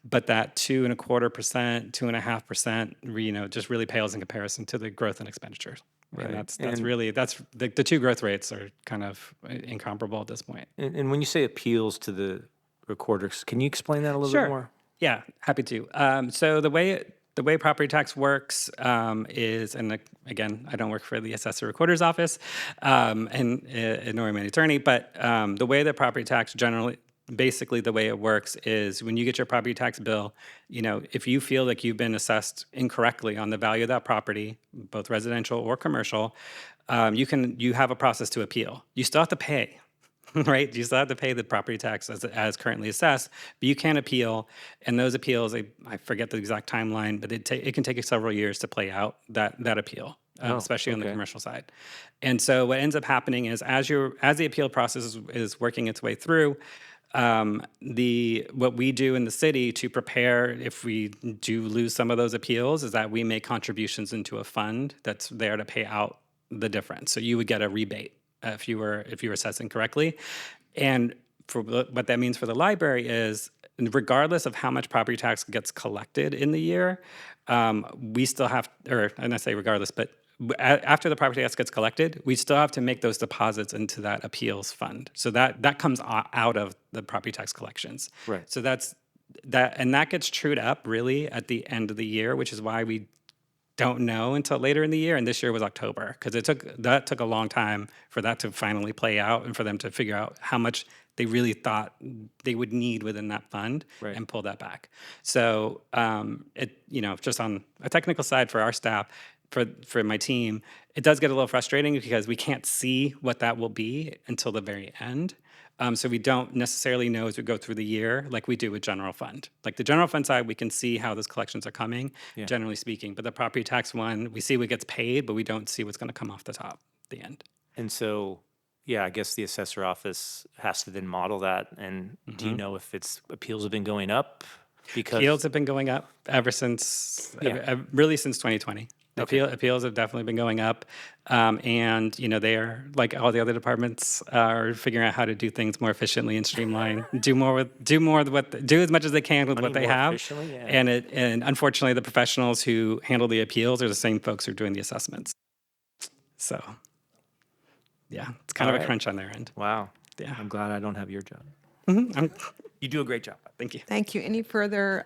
But that 2.25%, 2.5%, just really pales in comparison to the growth in expenditures. Right. And that's And- really the two growth rates are kind of incomparable at this point. And when you say appeals to the recorders, can you explain that a little bit Sure. more? Yeah, happy to. So the way property tax works is, and again, I don't work for the assessor recorder's office, nor am I an attorney, but the way that property tax basically the way it works is when you get your property tax bill, if you feel like you've been assessed incorrectly on the value of that property, both residential or commercial, you have a process to appeal. You still have to pay. Right? You still have to pay the property tax as currently assessed, but you can appeal. And those appeals, I forget the exact timeline, but it can take several years to play out that appeal, especially on the okay. commercial side. And so what ends up happening is as the appeal process is working its way through, what we do in the city to prepare if we do lose some of those appeals is that we make contributions into a fund that's there to pay out the difference. So you would get a rebate if you were assessing correctly. And for what that means for the library is, regardless of how much property tax gets collected in the year, we still have, and I say regardless, but after the property tax gets collected, we still have to make those deposits into that appeals fund. So that comes out of the property tax collections. Right. So that gets trued up really at the end of the year, which is why we don't know until later in the year, and this year was October, because it took a long time for that to finally play out and for them to figure out how much they really thought they would need within that fund Right. and pull that back. So just on a technical side for our staff, for my team, it does get a little frustrating because we can't see what that will be until the very end. So we don't necessarily know as we go through the year like we do with general fund. Like the general fund side, we can see how those collections are coming, generally speaking. But the property tax one, we see what gets paid, but we don't see what's going to come off the top at the end. And so, yeah, I guess the assessor office has to then model that. And do you know if appeals have been going up? Because Appeals have been going up ever since, really since 2020. Appeals have definitely been going up, and they are like all the other departments are figuring out how to do things more efficiently and streamline, do as much as they can with what they more have. efficiently, yeah. And unfortunately, the professionals who handle the appeals are the same folks who are doing the assessments. So, yeah, it's kind All of a right. crunch on their end. wow. Yeah. I'm glad I don't have your job. I'm- You do a great job. Thank you. Thank you. Any further,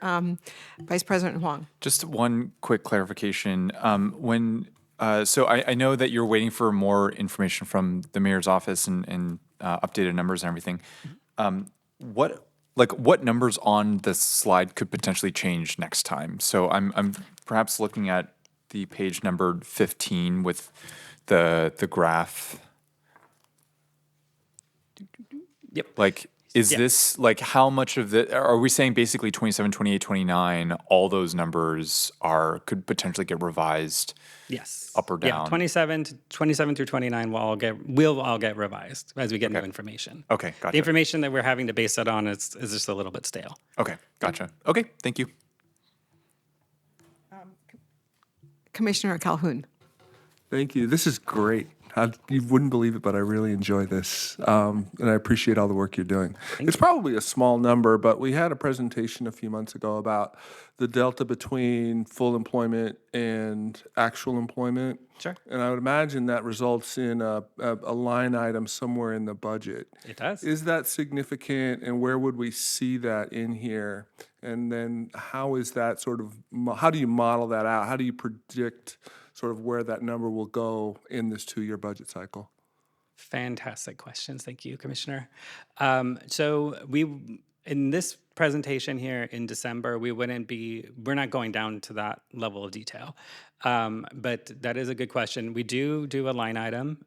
Vice President Huang? Just one quick clarification. So I know that you're waiting for more information from the mayor's office and updated numbers and everything. What numbers on this slide could potentially change next time? So I'm perhaps looking at the page numbered 15 with the graph. Yep. Is this how much of are we saying basically 27, 28, 29, all those numbers could potentially get revised? Yes. Up or down? Yeah, 27 through 29 will all get revised as we get new information. Okay, gotcha. The information that we're having to base that on is just a little bit stale. Okay, gotcha. Okay, thank you. Commissioner Calhoun. Thank you. This is great. You wouldn't believe it, but I really enjoy this, and I appreciate all the work you're doing. It's probably a small number, but we had a presentation a few months ago about the delta between full employment and actual employment. Sure. And I would imagine that results in a line item somewhere in the budget. It does. Is that significant, and where would we see that in here? And then how is that how do you model that out? How do you predict sort of where that number will go in this 2-year budget cycle? Fantastic questions. Thank you, Commissioner. So in this presentation here in December, we're not going down to that level of detail. But that is a good question. We do a line item.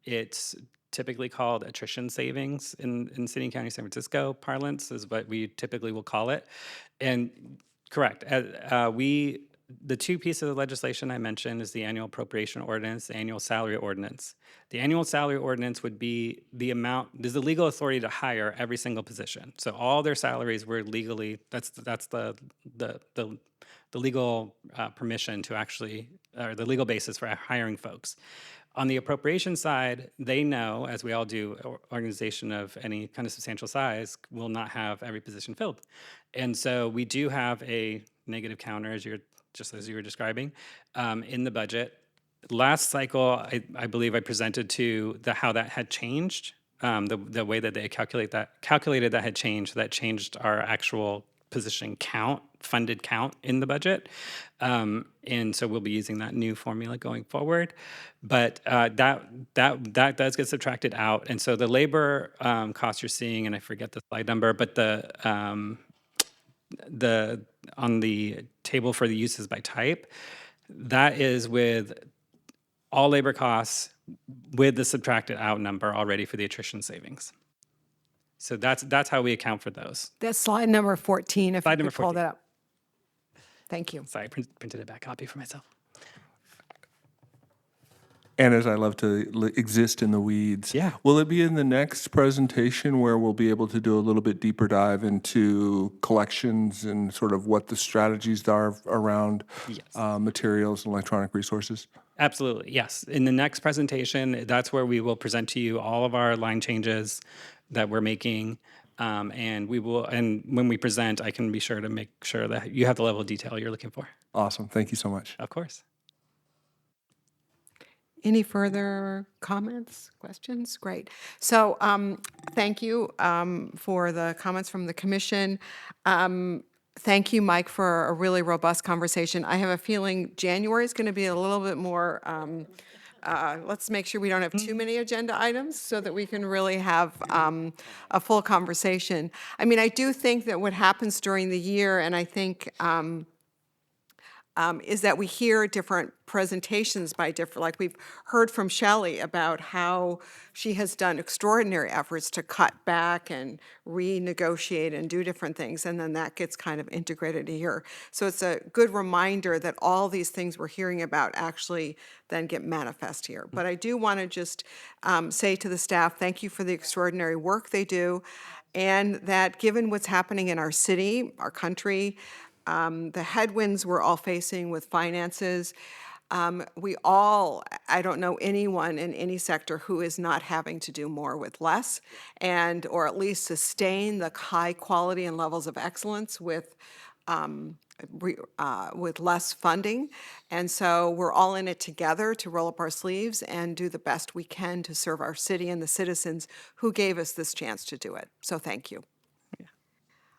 It's typically called attrition savings in City and County San Francisco parlance is what we typically will call it. And correct, we the two pieces of legislation I mentioned is the annual appropriation ordinance, the annual salary ordinance. The annual salary ordinance would be the amount, there's the legal authority to hire every single position. So all their salaries were legally, that's the legal permission to actually, or the legal basis for hiring folks. On the appropriation side, they know, as we all do, organization of any kind of substantial size will not have every position filled. And so we do have a negative counter, as you were describing, in the budget. Last cycle, I believe I presented to how that had changed, the way that they calculated that had changed. That changed our actual position count, funded count in the budget. And so we'll be using that new formula going forward. But that does get subtracted out. And so the labor costs you're seeing, and I forget the slide number, but on the table for the uses by type, that is with all labor costs with the subtracted out number already for the attrition savings. So that's how we account for those. That's slide number 14, if Slide you number could pull 14. that up. Thank you. Sorry, I printed a back copy for myself. And as I love to exist in the weeds. Yeah. Will it be in the next presentation where we'll be able to do a little bit deeper dive into collections and sort of what the strategies are around materials and electronic resources? Absolutely, yes. In the next presentation, that's where we will present to you all of our line changes that we're making. And when we present, I can be sure to make sure that you have the level of detail you're looking for. Awesome. Thank you so much. Of course. Any further comments, questions? Great. So thank you for the comments from the commission. Thank you, Mike, for a really robust conversation. I have a feeling January is going to be a little bit more, let's make sure we don't have too many agenda items so that we can really have a full conversation. I mean, I do think that what happens during the year, and I think is that we hear different presentations by different, like we've heard from Shelley about how she has done extraordinary efforts to cut back and renegotiate and do different things, and then that gets kind of integrated here. So it's a good reminder that all these things we're hearing about actually then get manifest here. But I do want to just say to the staff, thank you for the extraordinary work they do, and that given what's happening in our city, our country, the headwinds we're all facing with finances, I don't know anyone in any sector who is not having to do more with less, or at least sustain the high quality and levels of excellence with less funding. And so we're all in it together to roll up our sleeves and do the best we can to serve our city and the citizens who gave us this chance to do it. So thank you.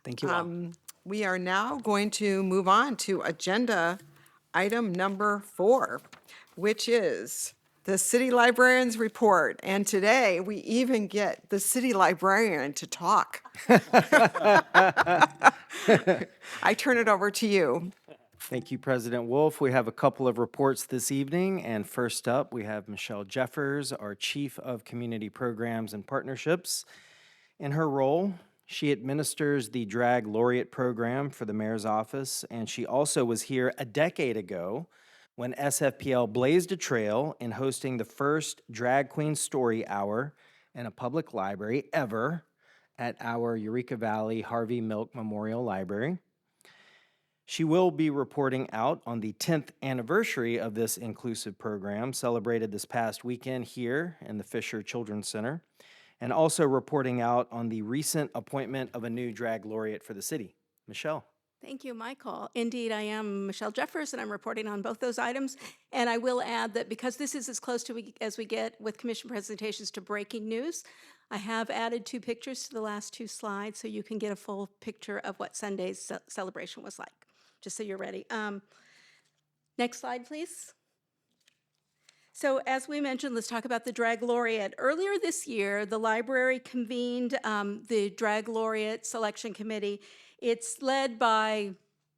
Thank you all. We are now going to move on to agenda item number 4, which is the city librarian's report. And today, we even get the city librarian to talk. I turn it over to you. Thank you, President Wolf. We have a couple of reports this evening, and first up, we have Michelle Jeffers, our Chief of Community Programs and Partnerships. In her role, she administers the Drag Laureate program for the mayor's office, and she also was here a decade ago when SFPL blazed a trail in hosting the first Drag Queen Story Hour in a public library ever at our Eureka Valley Harvey Milk Memorial Library. She will be reporting out on the 10th anniversary of this inclusive program, celebrated this past weekend here in the Fisher Children's Center, and also reporting out on the recent appointment of a new drag laureate for the city. Michelle. Thank you, Michael. Indeed, I am Michelle Jeffers, and I'm reporting on both those items. And I will add that because this is as close to as we get with commission presentations to breaking news, I have added 2 pictures to the last 2 slides so you can get a full picture of what Sunday's celebration was like, just so you're ready. Next slide, please. So as we mentioned, let's talk about the Drag Laureate. Earlier this year, the library convened the Drag Laureate Selection Committee. It's led by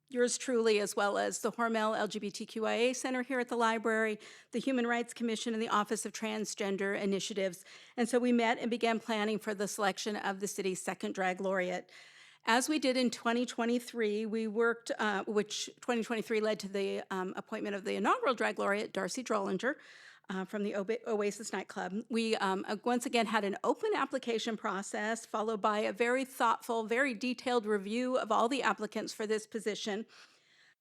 yours truly, as well as the Hormel LGBTQIA Center here at the library, the Human Rights Commission, and the Office of Transgender Initiatives. And so we met and began planning for the selection of the city's second Drag Laureate. As we did in 2023, we worked, which 2023 led to the appointment of the inaugural drag laureate, Darcy Drollinger, from the Oasis nightclub. We once again had an open application process followed by a very thoughtful, very detailed review of all the applicants for this position.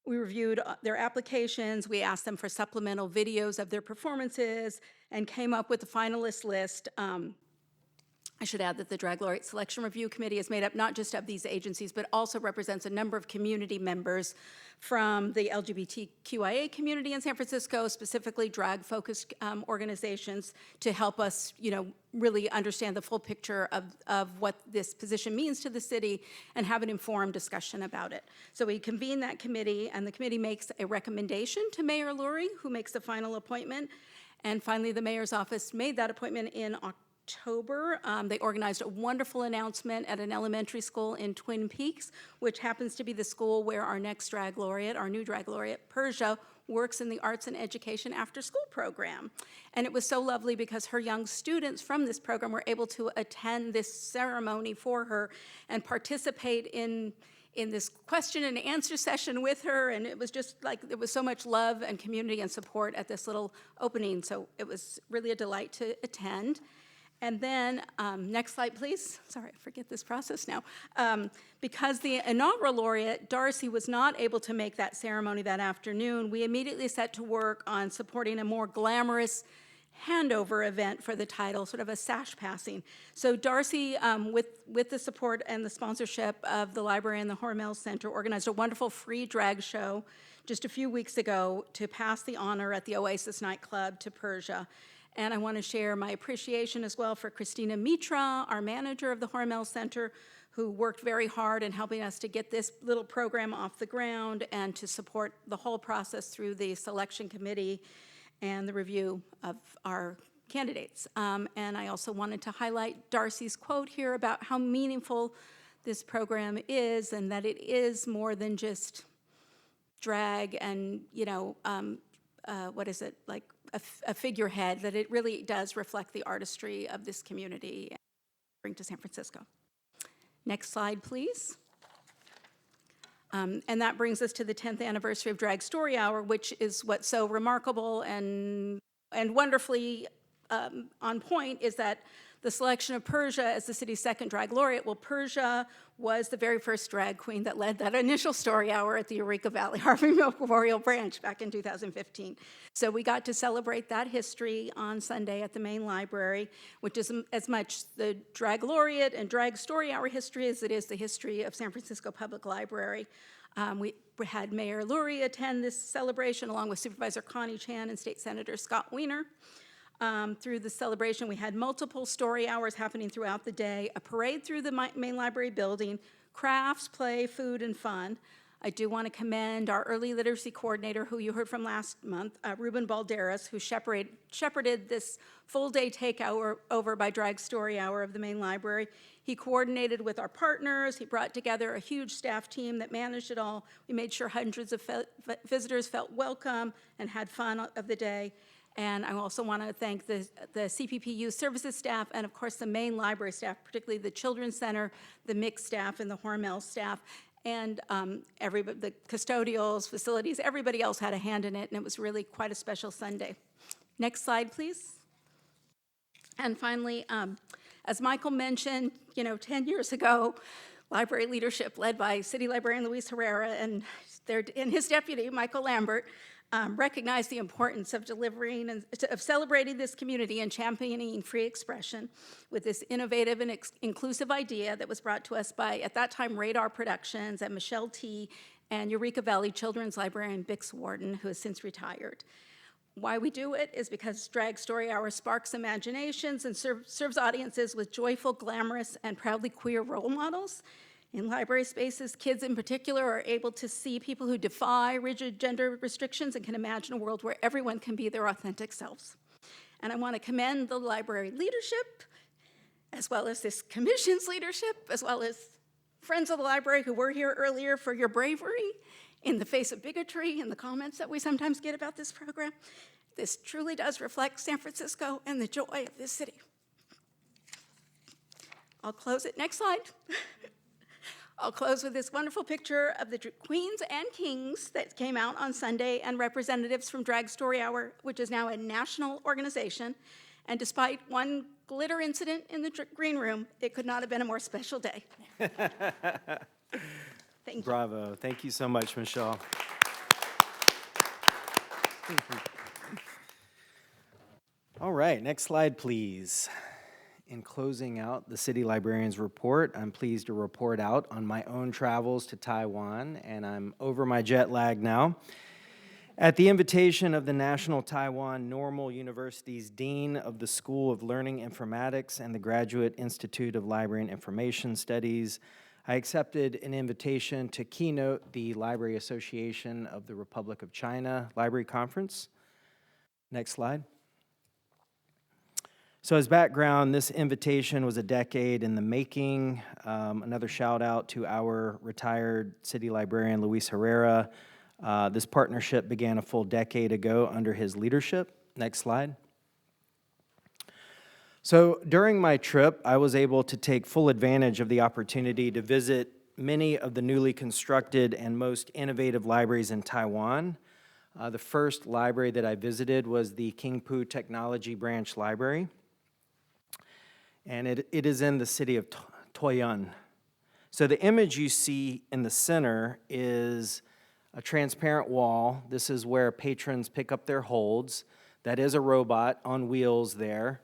We reviewed their applications, we asked them for supplemental videos of their performances, and came up with the finalist list. I should add that the Drag Laureate Selection Review Committee is made up not just of these agencies, but also represents a number of community members from the LGBTQIA community in San Francisco, specifically drag-focused organizations, to help us, really understand the full picture of what this position means to the city and have an informed discussion about it. So we convened that committee, and the committee makes a recommendation to Mayor Lurie, who makes the final appointment. And finally, the mayor's office made that appointment in October. They organized a wonderful announcement at an elementary school in Twin Peaks, which happens to be the school where our next drag laureate, our new drag laureate, Persia, works in the Arts and Education After School program. And it was so lovely because her young students from this program were able to attend this ceremony for her and participate in this question and answer session with her, and it was just like, there was so much love and community and support at this little opening, so it was really a delight to attend. And then, next slide, please. Sorry, I forget this process now. Because the inaugural laureate, Darcy, was not able to make that ceremony that afternoon, we immediately set to work on supporting a more glamorous handover event for the title, sort of a sash passing. So Darcy, with the support and the sponsorship of the library and the Hormel Center, organized a wonderful free drag show just a few weeks ago to pass the honor at the Oasis nightclub to Persia. And I want to share my appreciation as well for Christina Mitra, our manager of the Hormel Center, who worked very hard in helping us to get this little program off the ground and to support the whole process through the selection committee and the review of our candidates. And I also wanted to highlight Darcy's quote here about how meaningful this program is and that it is more than just drag and, what is it, like a figurehead, that it really does reflect the artistry of this community and bring to San Francisco. Next slide, please. And that brings us to the 10th anniversary of Drag Story Hour, which is what's so remarkable and wonderfully on point is that the selection of Persia as the city's second drag laureate. Well, Persia was the very first drag queen that led that initial story hour at the Eureka Valley Harvey Milk Memorial Branch back in 2015. So we got to celebrate that history on Sunday at the main library, which is as much the drag laureate and drag story hour history as it is the history of San Francisco Public Library. We had Mayor Lurie attend this celebration along with Supervisor Connie Chan and State Senator Scott Wiener. Through the celebration, we had multiple story hours happening throughout the day, a parade through the main library building, crafts, play, food, and fun. I do want to commend our early literacy coordinator, who you heard from last month, Ruben Balderas, who shepherded this full-day takeover by Drag Story Hour of the main library. He coordinated with our partners. He brought together a huge staff team that managed it all. We made sure hundreds of visitors felt welcome and had fun of the day. And I also want to thank the CPP Youth Services staff and, of course, the main library staff, particularly the Children's Center, the mixed staff, and the Hormel staff, and the custodials, facilities, everybody else had a hand in it, and it was really quite a special Sunday. Next slide, please. And finally, as Michael mentioned, 10 years ago, library leadership led by City Librarian Luis Herrera and his deputy, Michael Lambert, recognized the importance of delivering and of celebrating this community and championing free expression with this innovative and inclusive idea that was brought to us by, at that time, Radar Productions and Michelle T. and Eureka Valley Children's Librarian Bix Warden, who has since retired. Why we do it is because Drag Story Hour sparks imaginations and serves audiences with joyful, glamorous, and proudly queer role models. In library spaces, kids in particular are able to see people who defy rigid gender restrictions and can imagine a world where everyone can be their authentic selves. And I want to commend the library leadership, as well as this commission's leadership, as well as friends of the library who were here earlier, for your bravery in the face of bigotry and the comments that we sometimes get about this program. This truly does reflect San Francisco and the joy of this city. I'll close it. Next slide. I'll close with this wonderful picture of the queens and kings that came out on Sunday and representatives from Drag Story Hour, which is now a national organization. And despite one glitter incident in the green room, it could not have been a more special day. Thank you. Bravo. Thank you so much, Michelle. All right, next slide, please. In closing out the city librarian's report, I'm pleased to report out on my own travels to Taiwan, and I'm over my jet lag now. At the invitation of the National Taiwan Normal University's Dean of the School of Learning Informatics and the Graduate Institute of Library and Information Studies, I accepted an invitation to keynote the Library Association of the Republic of China Library Conference. Next slide. So as background, this invitation was a decade in the making. Another shout out to our retired city librarian, Luis Herrera. This partnership began a full decade ago under his leadership. Next slide. So during my trip, I was able to take full advantage of the opportunity to visit many of the newly constructed and most innovative libraries in Taiwan. The first library that I visited was the Kingpu Technology Branch Library, and it is in the city of Toyun. So the image you see in the center is a transparent wall. This is where patrons pick up their holds. That is a robot on wheels there.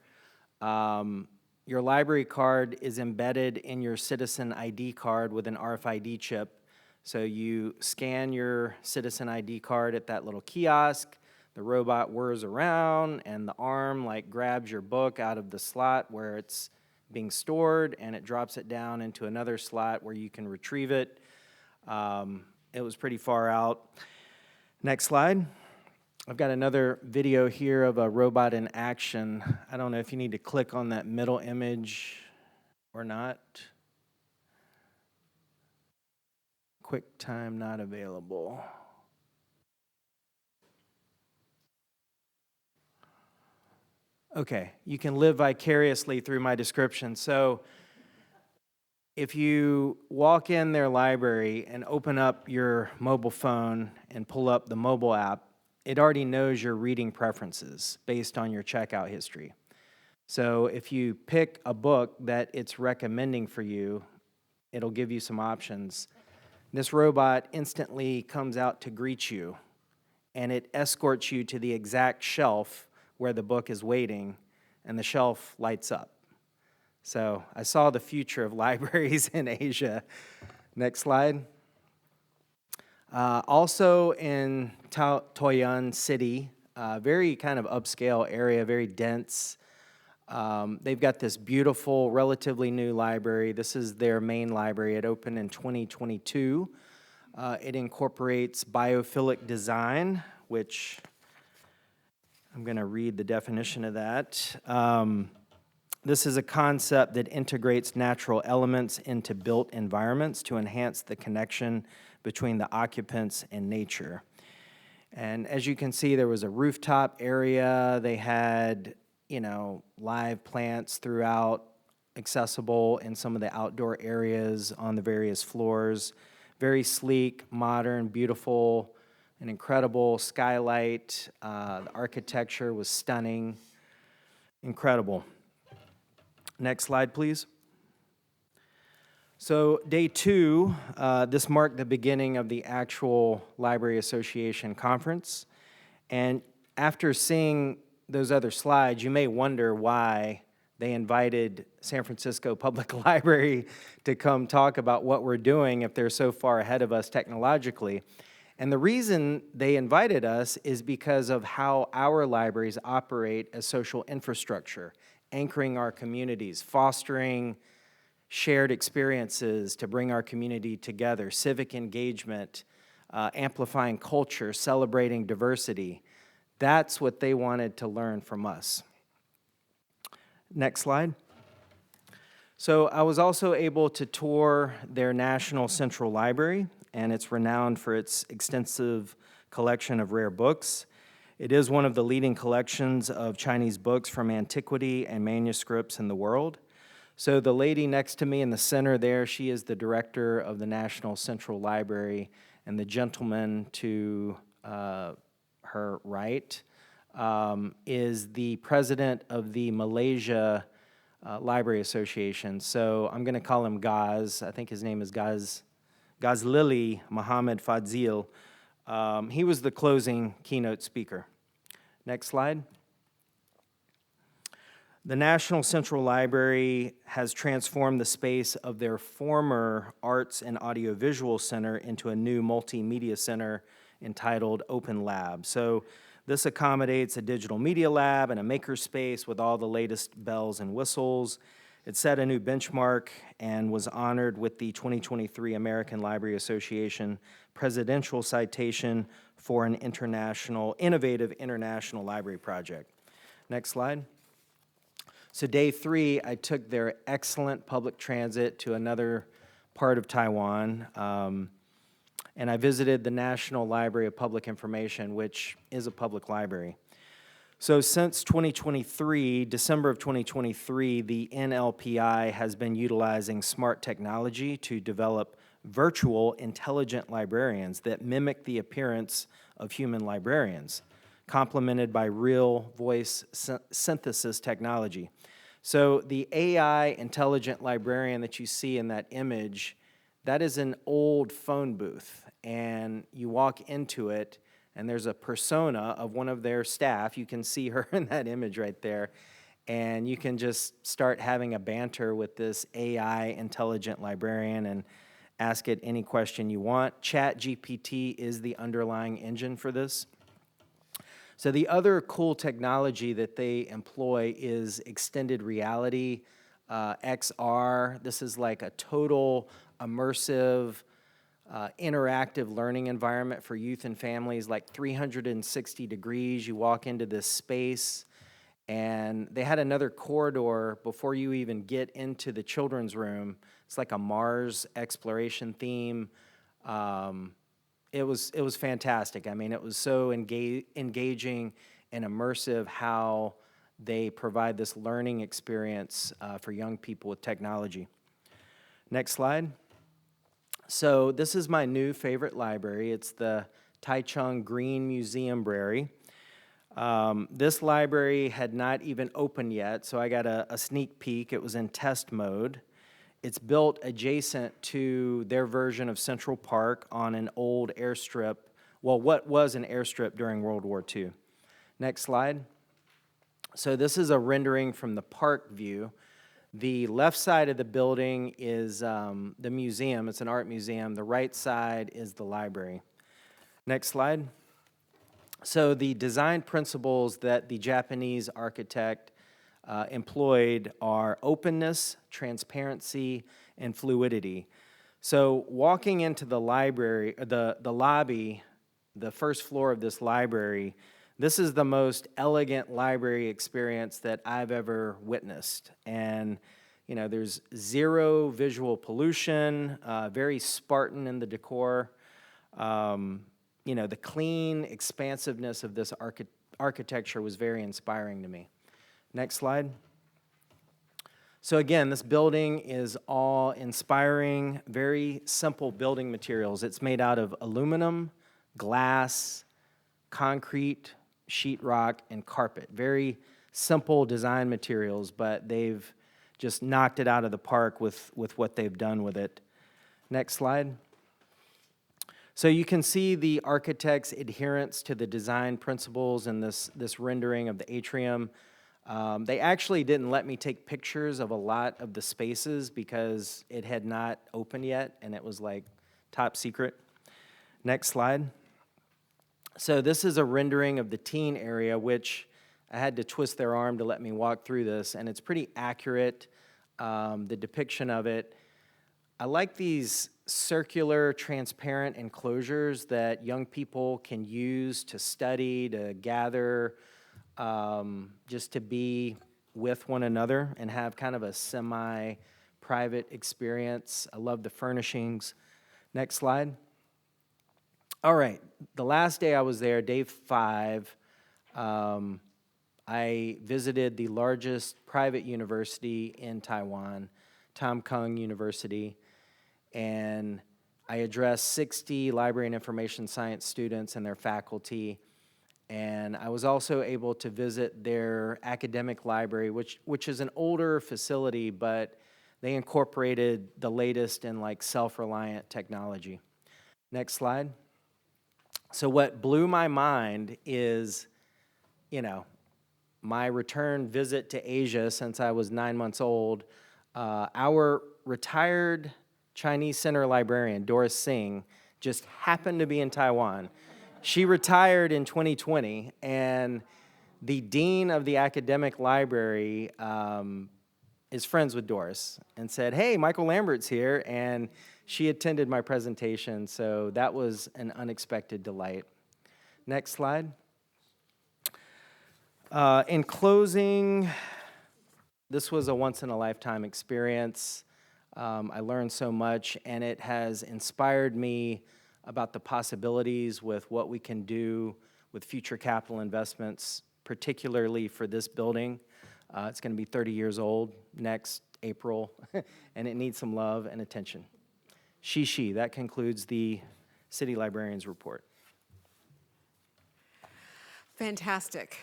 Your library card is embedded in your citizen ID card with an RFID chip. So you scan your citizen ID card at that little kiosk, the robot whirs around, and the arm grabs your book out of the slot where it's being stored, and it drops it down into another slot where you can retrieve it. It was pretty far out. Next slide. I've got another video here of a robot in action. I don't know if you need to click on that middle image or not. QuickTime not available. Okay, you can live vicariously through my description. So if you walk in their library and open up your mobile phone and pull up the mobile app, it already knows your reading preferences based on your checkout history. So if you pick a book that it's recommending for you, it'll give you some options. This robot instantly comes out to greet you, and it escorts you to the exact shelf where the book is waiting, and the shelf lights up. So I saw the future of libraries in Asia. Next slide. Also in Toyun City, very kind of upscale area, very dense. They've got this beautiful, relatively new library. This is their main library. It opened in 2022. It incorporates biophilic design, which I'm going to read the definition of that. This is a concept that integrates natural elements into built environments to enhance the connection between the occupants and nature. And as you can see, there was a rooftop area. They had, live plants throughout, accessible in some of the outdoor areas on the various floors. Very sleek, modern, beautiful, an incredible skylight. The architecture was stunning, incredible. Next slide, please. So day 2, this marked the beginning of the actual Library Association conference. And after seeing those other slides, you may wonder why they invited San Francisco Public Library to come talk about what we're doing if they're so far ahead of us technologically. And the reason they invited us is because of how our libraries operate as social infrastructure, anchoring our communities, fostering shared experiences to bring our community together, civic engagement, amplifying culture, celebrating diversity. That's what they wanted to learn from us. Next slide. So I was also able to tour their National Central Library, and it's renowned for its extensive collection of rare books. It is one of the leading collections of Chinese books from antiquity and manuscripts in the world. So the lady next to me in the center there, she is the director of the National Central Library, and the gentleman to her right is the president of the Malaysia Library Association. So I'm going to call him Gaz. I think his name is Ghazlili Muhammad Fadzil. He was the closing keynote speaker. Next slide. The National Central Library has transformed the space of their former Arts and Audiovisual Center into a new multimedia center entitled Open Lab. So this accommodates a digital media lab and a maker space with all the latest bells and whistles. It set a new benchmark and was honored with the 2023 American Library Association Presidential Citation for an innovative international library project. Next slide. So day 3, I took their excellent public transit to another part of Taiwan, and I visited the National Library of Public Information, which is a public library. So since 2023, December of 2023, the NLPI has been utilizing smart technology to develop virtual intelligent librarians that mimic the appearance of human librarians, complemented by real voice synthesis technology. So the AI intelligent librarian that you see in that image, that is an old phone booth, and you walk into it, and there's a persona of one of their staff. You can see her in that image right there, and you can just start having a banter with this AI intelligent librarian and ask it any question you want. ChatGPT is the underlying engine for this. So the other cool technology that they employ is extended reality, XR. This is like a total immersive, interactive learning environment for youth and families, like 360 degrees. You walk into this space, and they had another corridor before you even get into the children's room. It's like a Mars exploration theme. It was fantastic. I mean, it was so engaging and immersive how they provide this learning experience for young people with technology. Next slide. So this is my new favorite library. It's the Taichung Green Museum-brary. This library had not even opened yet, so I got a sneak peek. It was in test mode. It's built adjacent to their version of Central Park on an old airstrip, well, what was an airstrip during World War II. Next slide. So this is a rendering from the park view. The left side of the building is the museum. It's an art museum. The right side is the library. Next slide. So the design principles that the Japanese architect employed are openness, transparency, and fluidity. So walking into the library, the lobby, the first floor of this library, this is the most elegant library experience that I've ever witnessed. And, you know, there's zero visual pollution, very Spartan in the decor. You know, the clean expansiveness of this architecture was very inspiring to me. Next slide. So again, this building is all inspiring, very simple building materials. It's made out of aluminum, glass, concrete, sheetrock, and carpet. Very simple design materials, but they've just knocked it out of the park with what they've done with it. Next slide. So you can see the architect's adherence to the design principles in this rendering of the atrium. They actually didn't let me take pictures of a lot of the spaces because it had not opened yet, and it was like top secret. Next slide. So this is a rendering of the teen area, which I had to twist their arm to let me walk through this, and it's pretty accurate, the depiction of it. I like these circular, transparent enclosures that young people can use to study, to gather, just to be with one another and have kind of a semi-private experience. I love the furnishings. Next slide. All right, the last day I was there, day 5, I I visited the largest private university in Taiwan, Tom Kung University, and I addressed 60 library and information science students and their faculty. And I was also able to visit their academic library, which is an older facility, but they incorporated the latest in like self-reliant technology. Next slide. So what blew my mind is, my return visit to Asia since I was 9 months old. Our retired Chinese Center librarian, Doris Singh, just happened to be in Taiwan. She retired in 2020, and the dean of the academic library is friends with Doris and said, "Hey, Michael Lambert's here," and she attended my presentation, so that was an unexpected delight. Next slide. In closing, this was a once-in-a-lifetime experience. I learned so much, and it has inspired me about the possibilities with what we can do with future capital investments, particularly for this building. It's going to be 30 years old next April, and it needs some love and attention. That concludes the city librarian's report. Fantastic.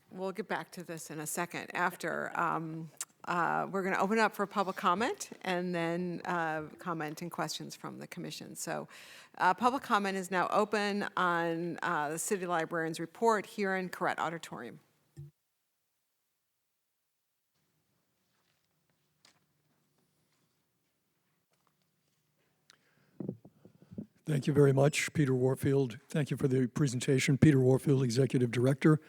We'll get back to this in a second after. We're going to open up for public comment and then comment and questions from the commission. So public comment is now open on the city librarian's report here in Corrett Auditorium. Thank you very much, Peter Warfield. Thank you for the presentation. Peter Warfield, Executive Director,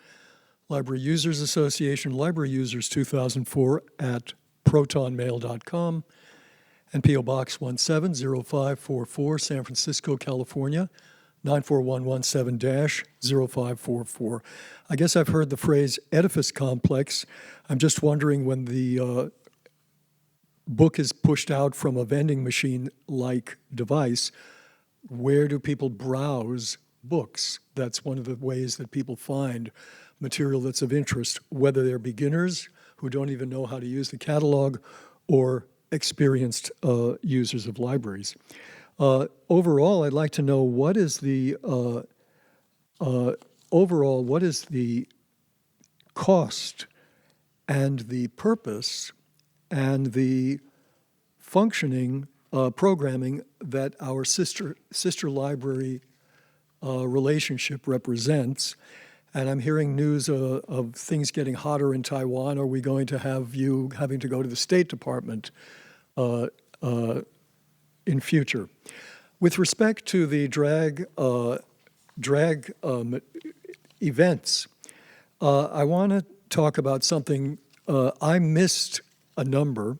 Library Users Association, Library Users 2004 at protonmail.com, and P.O. Box 170544, San Francisco, California, 94117-0544. I guess I've heard the phrase edifice complex. I'm just wondering, when the book is pushed out from a vending machine-like device, where do people browse books? That's one of the ways that people find material that's of interest, whether they're beginners who don't even know how to use the catalog or experienced users of libraries. Overall, I'd like to know what is the cost and the purpose and the functioning programming that our sister library relationship represents. And I'm hearing news of things getting hotter in Taiwan. Are we going to have you having to go to the State Department in future? With respect to the drag events, I want to talk about something. I missed a number,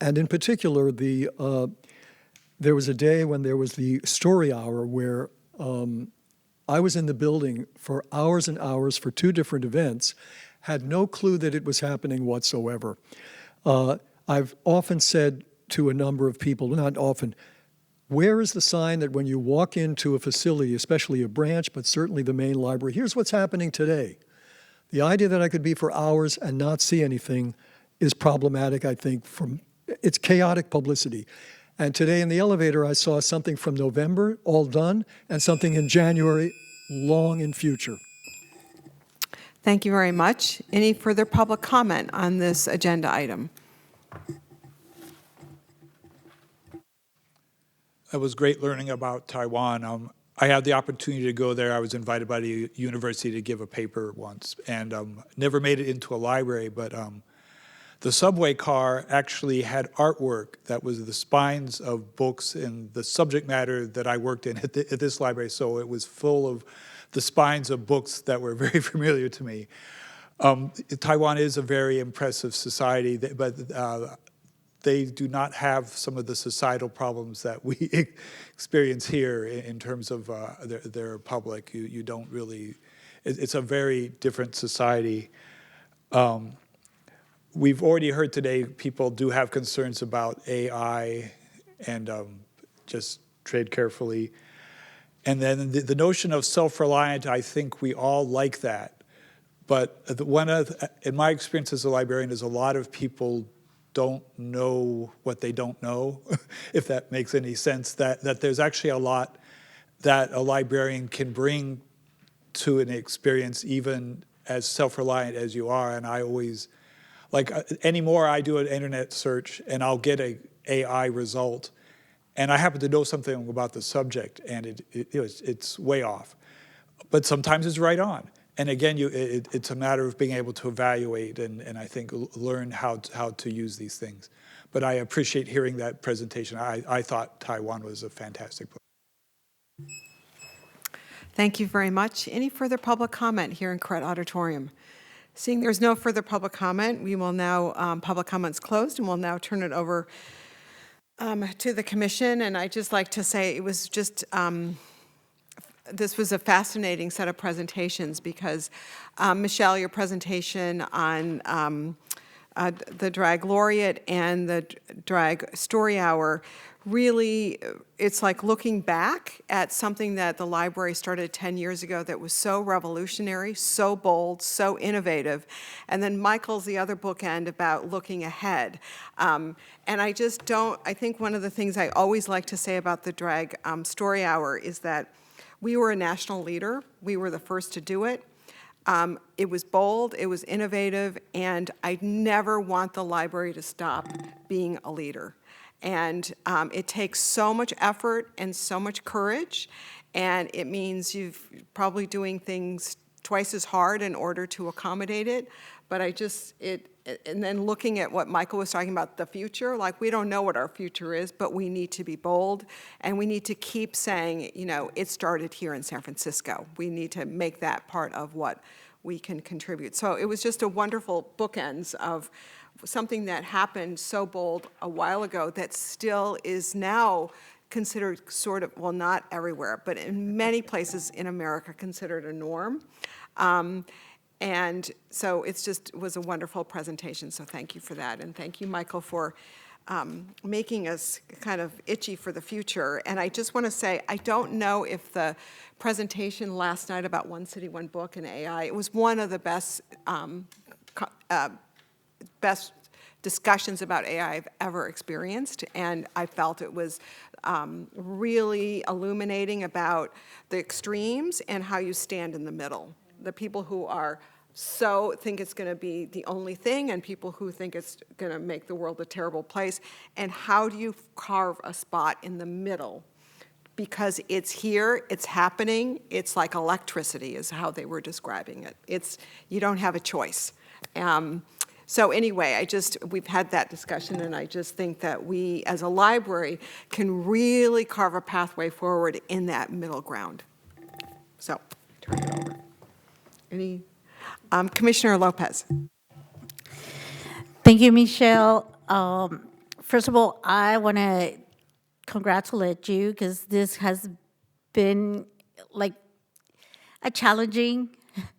and in particular, there was a day when there was the story hour where I was in the building for hours and hours for two different events, had no clue that it was happening whatsoever. I've often said to a number of people, not often, where is the sign that when you walk into a facility, especially a branch, but certainly the main library, here's what's happening today? The idea that I could be for hours and not see anything is problematic, I think. It's chaotic publicity. And today in the elevator, I saw something from November, all done, and something in January, long in future. Thank you very much. Any further public comment on this agenda item? It was great learning about Taiwan. I had the opportunity to go there. I was invited by the university to give a paper once, and never made it into a library, but the subway car actually had artwork that was the spines of books and the subject matter that I worked in at this library, so it was full of the spines of books that were very familiar to me. Taiwan is a very impressive society, but they do not have some of the societal problems that we experience here in terms of their public. You don't really, it's a very different society. We've already heard today people do have concerns about AI, and just tread carefully. And then the notion of self-reliant, I think we all like that. But in my experience as a librarian, is a lot of people don't know what they don't know, if that makes any sense, that there's actually a lot that a librarian can bring to an experience, even as self-reliant as you are. And I always, like anymore, I do an internet search and I'll get a AI result, and I happen to know something about the subject, and it's way off. But sometimes it's right on. And again, it's a matter of being able to evaluate and I think learn how to use these things. But I appreciate hearing that presentation. I thought Taiwan was a fantastic book. Thank you very much. Any further public comment here in Corrett Auditorium? Seeing there's no further public comment, we will now, public comments closed, and we'll now turn it over to the commission. And I'd just like to say it was just, this was a fascinating set of presentations because, Michelle, your presentation on the Drag Laureate and the Drag Story Hour, really, it's like looking back at something that the library started 10 years ago that was so revolutionary, so bold, so innovative. And then Michael's the other bookend about looking ahead. And I just don't, I think one of the things I always like to say about the Drag Story Hour is that we were a national leader. We were the first to do it. It was bold, it was innovative, and I never want the library to stop being a leader. And it takes so much effort and so much courage, and it means you're probably doing things twice as hard in order to accommodate it. But and then looking at what Michael was talking about, the future, like we don't know what our future is, but we need to be bold, and we need to keep saying, you know, it started here in San Francisco. We need to make that part of what we can contribute. So it was just a wonderful bookends of something that happened so bold a while ago that still is now considered sort of, well, not everywhere, but in many places in America considered a norm. And so it was a wonderful presentation, so thank you for that. And thank you, Michael, for making us kind of itchy for the future. And I just want to say, I don't know if the presentation last night about One City, One Book and AI, it was one of the best best discussions about AI I've ever experienced, and I felt it was really illuminating about the extremes and how you stand in the middle. The people who are think it's going to be the only thing, and people who think it's going to make the world a terrible place, and how do you carve a spot in the middle? Because it's here, it's happening, it's like electricity is how they were describing it. You don't have a choice. So anyway, we've had that discussion, and I just think that we, as a library, can really carve a pathway forward in that middle ground. So, turn it over. Commissioner Lopez. Thank you, Michelle. First of all, I want to congratulate you because this has been like a challenging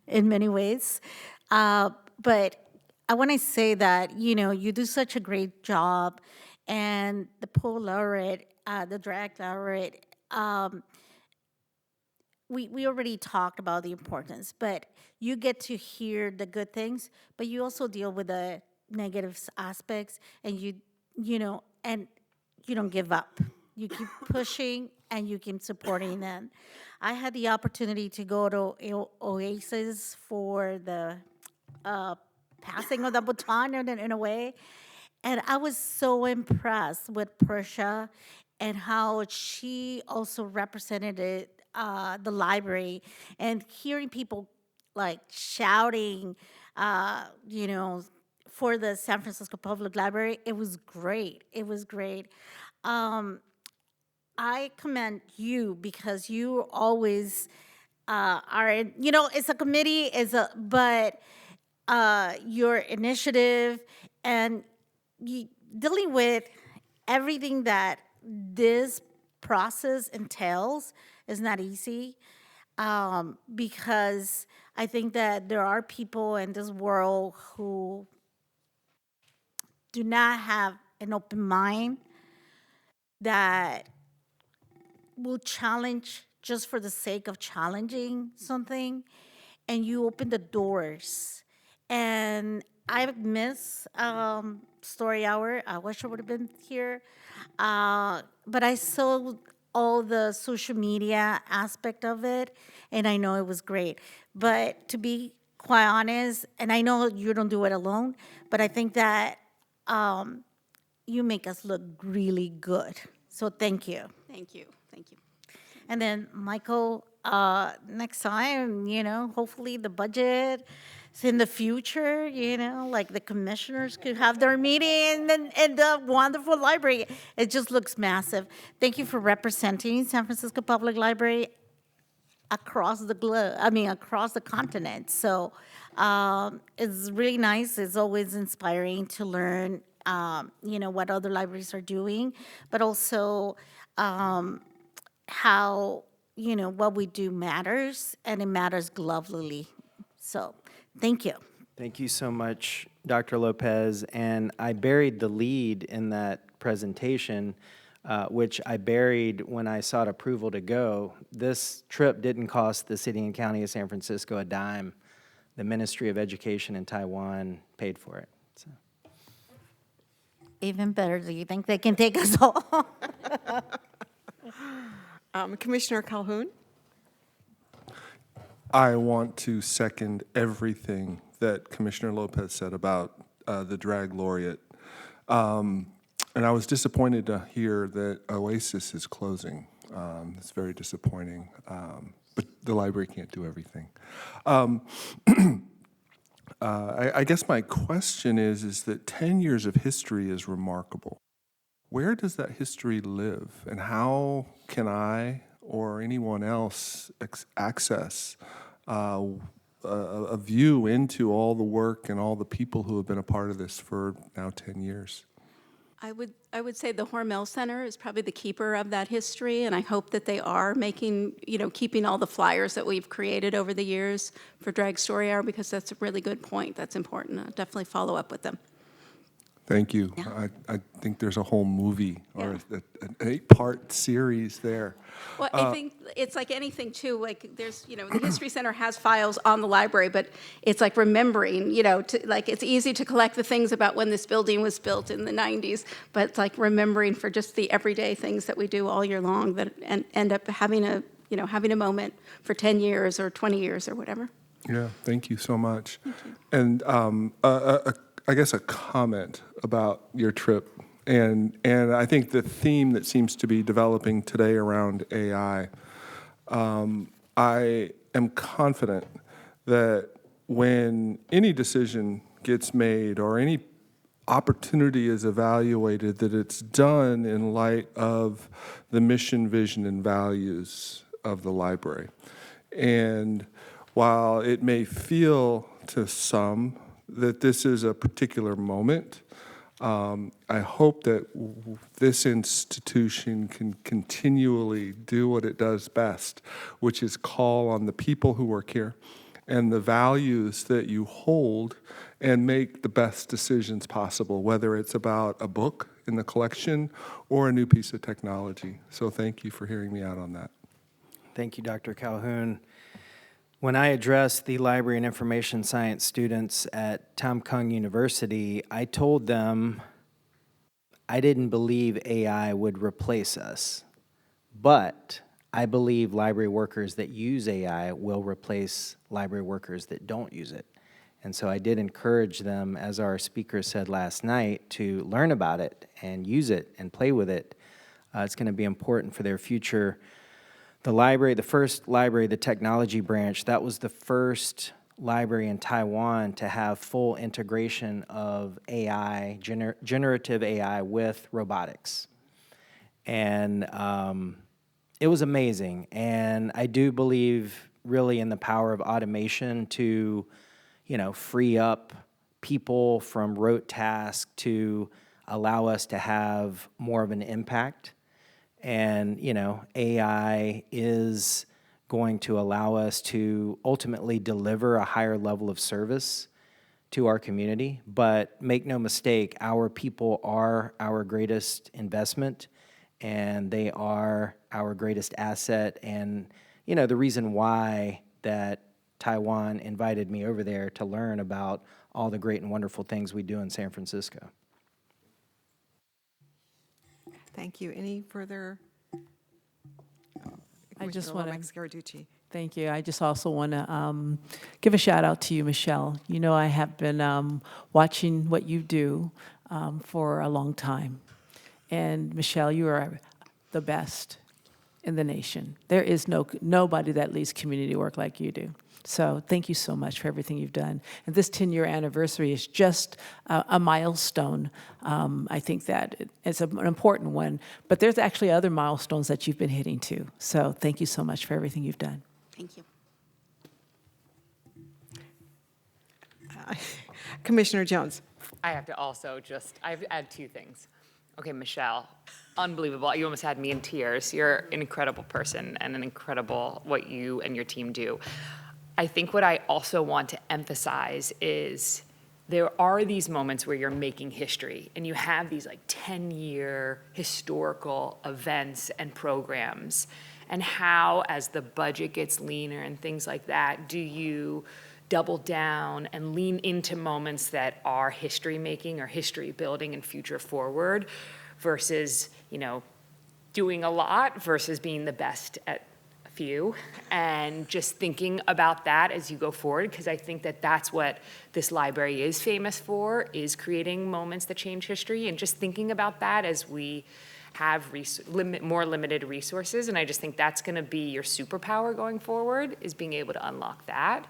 in many ways. But I want to say that, you know, you do such a great job, and the poet laureate, the drag laureate, we already talked about the importance, but you get to hear the good things, but you also deal with the negative aspects, and you know, and you don't give up. You keep pushing and you keep supporting them. I had the opportunity to go to Oasis for the passing of the baton in a way, and I was so impressed with Portia and how she also represented the library, and hearing people like shouting, you know, for the San Francisco Public Library. It was great. It was great. I commend you because you always you know, it's a committee, but your initiative and dealing with everything that this process entails is not easy, because I think that there are people in this world who do not have an open mind that will challenge just for the sake of challenging something. and you open the doors. And I miss story hour. I wish I would have been here. But I saw all the social media aspect of it, and I know it was great. But to be quite honest, and I know you don't do it alone, but I think that you make us look really good. So thank you. Thank you, thank you. And then, Michael, next time, hopefully the budget is in the future, like the commissioners could have their meeting in the wonderful library. It just looks massive. Thank you for representing San Francisco Public Library across the globe, across the continent. So it's really nice. It's always inspiring to learn, what other libraries are doing, but also how, what we do matters, and it matters globally. So, thank you. Thank you so much, Dr. Lopez. And I buried the lead in that presentation, which I buried when I sought approval to go. This trip didn't cost the city and county of San Francisco a dime. The Ministry of Education in Taiwan paid for it. So. Even better, do you think they can take us all? Commissioner Calhoun? I want to second everything that Commissioner Lopez said about the drag laureate. And I was disappointed to hear that Oasis is closing. It's very disappointing, but the library can't do everything. I guess my question is that 10 years of history is remarkable. Where does that history live, and how can I or anyone else access a view into all the work and all the people who have been a part of this for now 10 years? I would say the Hormel Center is probably the keeper of that history, and I hope that they are making, keeping all the flyers that we've created over the years for Drag Story Hour, because that's a really good point. That's important. I'll definitely follow up with them. Thank you. Yeah. I think there's a whole movie or Yeah. an 8-part series there. Well, I think it's like anything too, like there's, the History Center has files on the library, but it's like remembering, it's easy to collect the things about when this building was built in the 90s, but it's like remembering for just the everyday things that we do all year long that end up having a moment for 10 years or 20 years or whatever. Yeah, thank you so much. And I guess a comment about your trip, and I think the theme that seems to be developing today around AI. I am confident that when any decision gets made or any opportunity is evaluated, that it's done in light of the mission, vision, and values of the library. And while it may feel to some that this is a particular moment, I hope that this institution can continually do what it does best, which is call on the people who work here and the values that you hold and make the best decisions possible, whether it's about a book in the collection or a new piece of technology. So thank you for hearing me out on that. Thank you, Dr. Calhoun. When I addressed the library and information science students at Tam Kung University, I told them I didn't believe AI would replace us, but I believe library workers that use AI will replace library workers that don't use it. And so I did encourage them, as our speaker said last night, to learn about it and use it and play with it. It's going to be important for their future. The library, the first library, the technology branch, that was the first library in Taiwan to have full integration of AI, generative AI with robotics. And it was amazing. And I do believe really in the power of automation to, free up people from rote tasks to allow us to have more of an impact. And, AI is going to allow us to ultimately deliver a higher level of service to our community. But make no mistake, our people are our greatest investment, and they are our greatest asset. And, the reason why that Taiwan invited me over there to learn about all the great and wonderful things we do in San Francisco. Thank you. Any further? I just Commissioner want Lomax to Scarducci. Thank you. I just also want to give a shout out to you, Michelle. You know, I have been watching what you do for a long time. And Michelle, you are the best in the nation. There is nobody that leads community work like you do. So thank you so much for everything you've done. And this 10-year anniversary is just a milestone. I think that it's an important one, but there's actually other milestones that you've been hitting too. So thank you so much for everything you've done. Thank you. Commissioner Jones. I have to also I've add two things. Okay, Michelle, unbelievable. You almost had me in tears. You're an incredible person and an incredible what you and your team do. I think what I also want to emphasize is there are these moments where you're making history and you have these like 10-year historical events and programs, and how, as the budget gets leaner and things like that, do you double down and lean into moments that are history making or history building and future forward versus, doing a lot versus being the best at a few, and just thinking about that as you go forward, because I think that that's what this library is famous for, is creating moments that change history, and just thinking about that as we have more limited resources. And I just think that's going to be your superpower going forward, is being able to unlock that.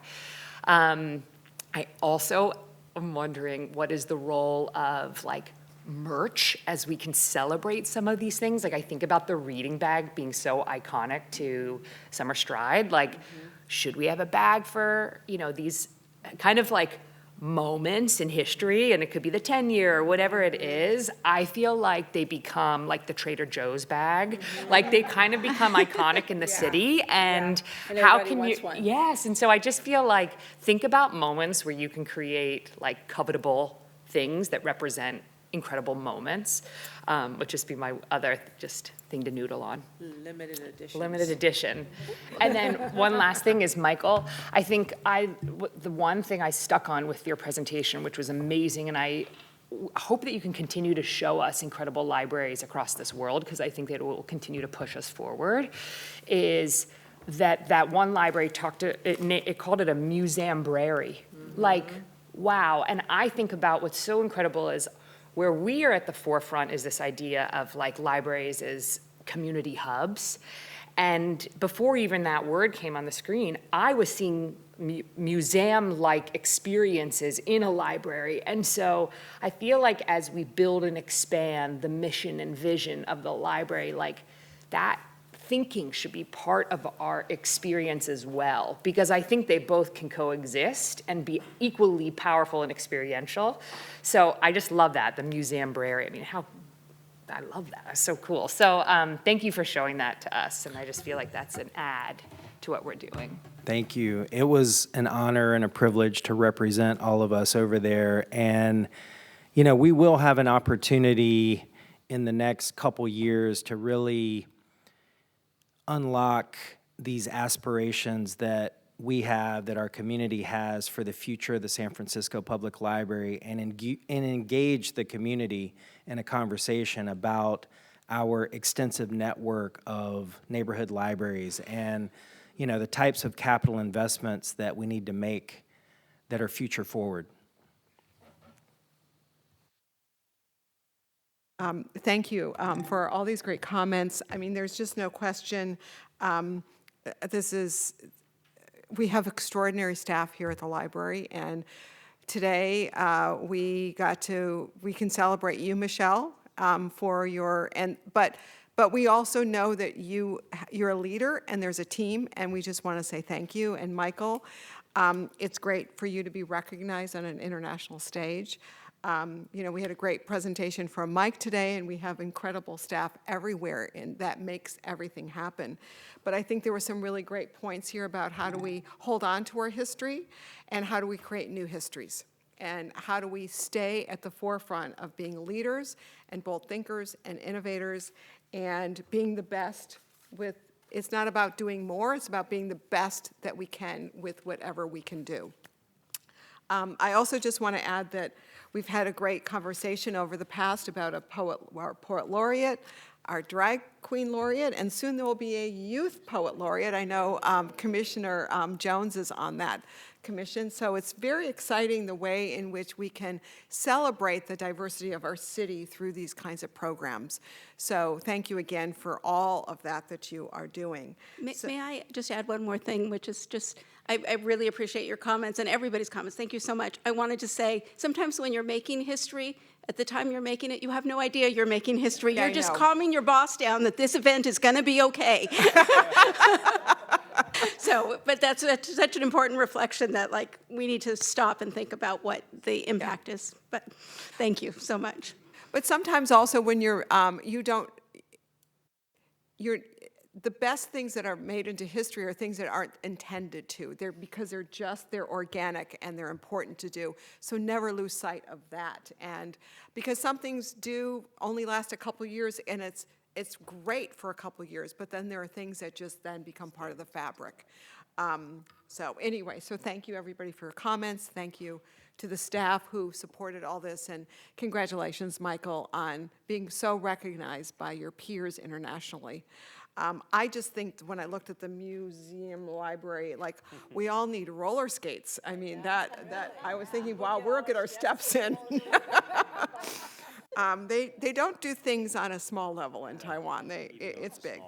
I also am wondering, what is the role of merch as we can celebrate some of these things? I think about the reading bag being so iconic to Summer Stride. Should we have a bag for, these kind of moments in history, and it could be the 10-year or whatever it is? I feel like they become like the Trader Joe's bag. They kind of become iconic in the city, and how can you, yes, and so I just feel think about moments where you can create covetable things that represent incredible moments, would just be my other thing to noodle on. Limited edition. Limited edition. And then one last thing is, Michael, I think the one thing I stuck on with your presentation, which was amazing, and I hope that you can continue to show us incredible libraries across this world, because I think that it will continue to push us forward, is that one library it called it a museum-brary. Wow. And I think about what's so incredible is where we are at the forefront is this idea of libraries as community hubs. And before even that word came on the screen, I was seeing museum-like experiences in a library. And so I feel like as we build and expand the mission and vision of the library, that thinking should be part of our experience as well, because I think they both can coexist and be equally powerful and experiential. So I just love that, the museum-brary. I love that. That's so cool. So thank you for showing that to us, and I just feel like that's an add to what we're doing. Thank you. It was an honor and a privilege to represent all of us over there. And, we will have an opportunity in the next couple years to really unlock these aspirations that we have, that our community has for the future of the San Francisco Public Library, and engage the community in a conversation about our extensive network of neighborhood libraries and, the types of capital investments that we need to make that are future forward. Thank you for all these great comments. There's just no question. We have extraordinary staff here at the library, and today we can celebrate you, Michelle, for your, but we also know that you're a leader and there's a team, and we just want to say thank you. And Michael, it's great for you to be recognized on an international stage. We had a great presentation from Mike today, and we have incredible staff everywhere, and that makes everything happen. But I think there were some really great points here about how do we hold on to our history, and how do we create new histories, and how do we stay at the forefront of being leaders and bold thinkers and innovators, and being the best with it's not about doing more, it's about being the best that we can with whatever we can do. I also just want to add that we've had a great conversation over the past about our poet laureate, our drag queen laureate, and soon there will be a youth poet laureate. I know Commissioner Jones is on that commission, so it's very exciting the way in which we can celebrate the diversity of our city through these kinds of programs. So thank you again for all of that you are doing. May I just add one more thing, which is just, I really appreciate your comments and everybody's comments. Thank you so much. I wanted to say, sometimes when you're making history, at the time you're making it, you have no idea you're making history. Yeah, You're I just know. calming your boss down that this event is going to be okay. So, but that's such an important reflection that, like, we need to stop and think about what the impact is. But thank you so much. But sometimes also when the best things that are made into history are things that aren't intended to. Because they're organic and they're important to do. So never lose sight of that. And because some things do only last a couple years, and it's great for a couple years, but then there are things that just then become part of the fabric. So anyway, so thank you everybody for your comments. Thank you to the staff who supported all this, and congratulations, Michael, on being so recognized by your peers internationally. I just think when I looked at the museum library, like, we all need roller skates. I mean, that I was thinking, wow, we'll get our steps in. They don't do things on a small level in Taiwan. It's big.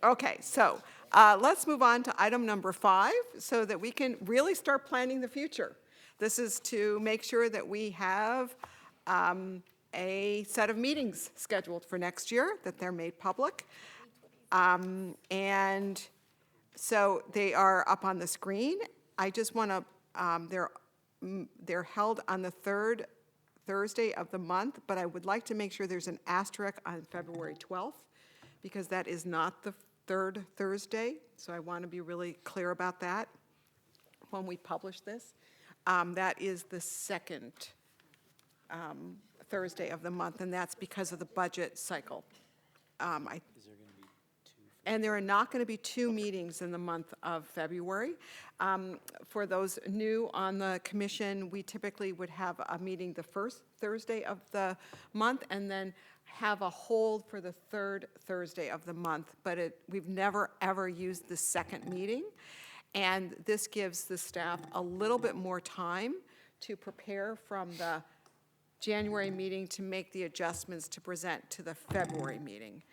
Okay, so let's move on to item number 5 so that we can really start planning the future. This is to make sure that we have a set of meetings scheduled for next year, that they're made public. And so they are up on the screen. I just want to, they're held on the third Thursday of the month, but I would like to make sure there's an asterisk on February 12th, because that is not the third Thursday, so I want to be really clear about that when we publish this. That is the second Thursday of the month, and that's because of the budget cycle. And there are not going to be 2 meetings in the month of February. For those new on the commission, we typically would have a meeting the first Thursday of the month and then have a hold for the third Thursday of the month. But we've never, ever used the second meeting. And this gives the staff a little bit more time to prepare from the January meeting to make the adjustments to present to the February meeting.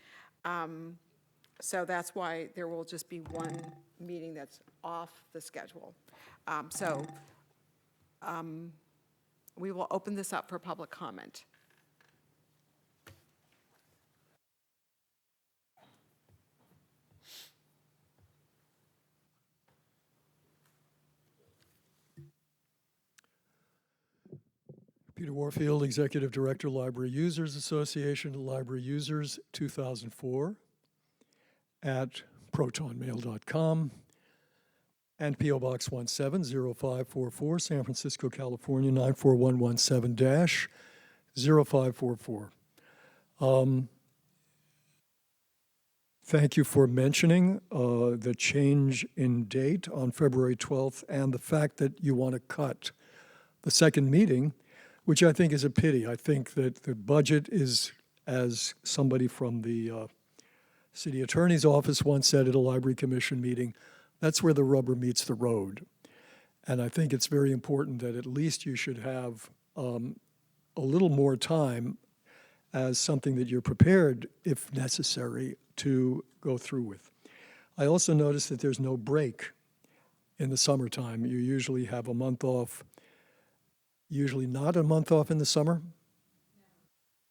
So that's why there will just be one meeting that's off the schedule. We will open this up for public comment. Peter Warfield, Executive Director, Library Users Association, Library Users 2004 at protonmail.com and P.O. Box 170544, San Francisco, California 94117-0544. Thank you for mentioning the change in date on February 12th and the fact that you want to cut the second meeting, which I think is a pity. I think that the budget is, as somebody from the city attorney's office once said at a library commission meeting, that's where the rubber meets the road. And I think it's very important that at least you should have a little more time as something that you're prepared, if necessary, to go through with. I also noticed that there's no break in the summertime. You usually have a month off, usually not a month off in the summer.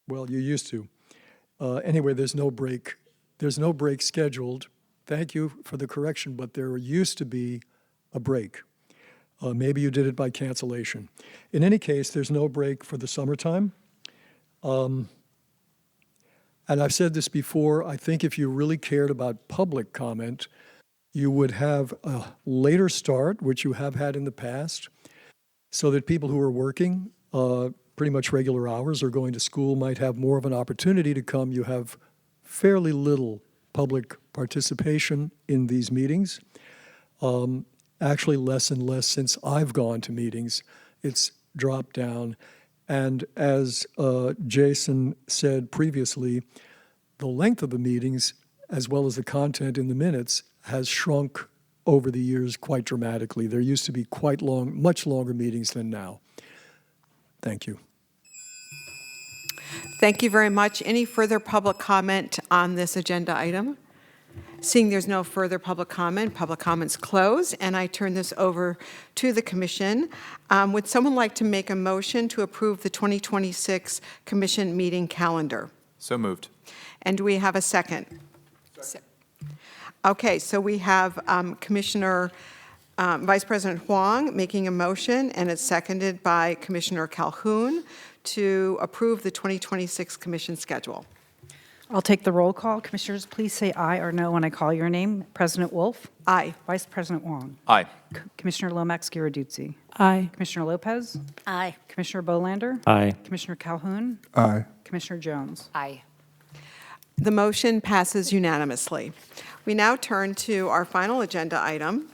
Well, you used to. Anyway, there's no break. There's no break scheduled. Thank you for the correction, but there used to be a break. Maybe you did it by cancellation. In any case, there's no break for the summertime. And I've said this before, I think if you really cared about public comment, you would have a later start, which you have had in the past, so that people who are working pretty much regular hours or going to school might have more of an opportunity to come. You have fairly little public participation in these meetings. Actually, less and less since I've gone to meetings. It's dropped down. And as Jason said previously, the length of the meetings, as well as the content in the minutes, has shrunk over the years quite dramatically. There used to be quite long, much longer meetings than now. Thank you. Thank you very much. Any further public comment on this agenda item? Seeing there's no further public comment's closed, and I turn this over to the commission. Would someone like to make a motion to approve the 2026 commission meeting calendar? So moved. And do we have a second? Okay, so we have Vice President Huang making a motion, and it's seconded by Commissioner Calhoun to approve the 2026 commission schedule. I'll take the roll call. Commissioners, please say aye or no when I call your name. President Wolf? Aye. Vice President Wong? Aye. Commissioner Lomax-Giraduzzi? Aye. Commissioner Lopez? Aye. Commissioner Bolander? Aye. Commissioner Calhoun? Aye. Commissioner Jones? Aye. The motion passes unanimously. We now turn to our final agenda item.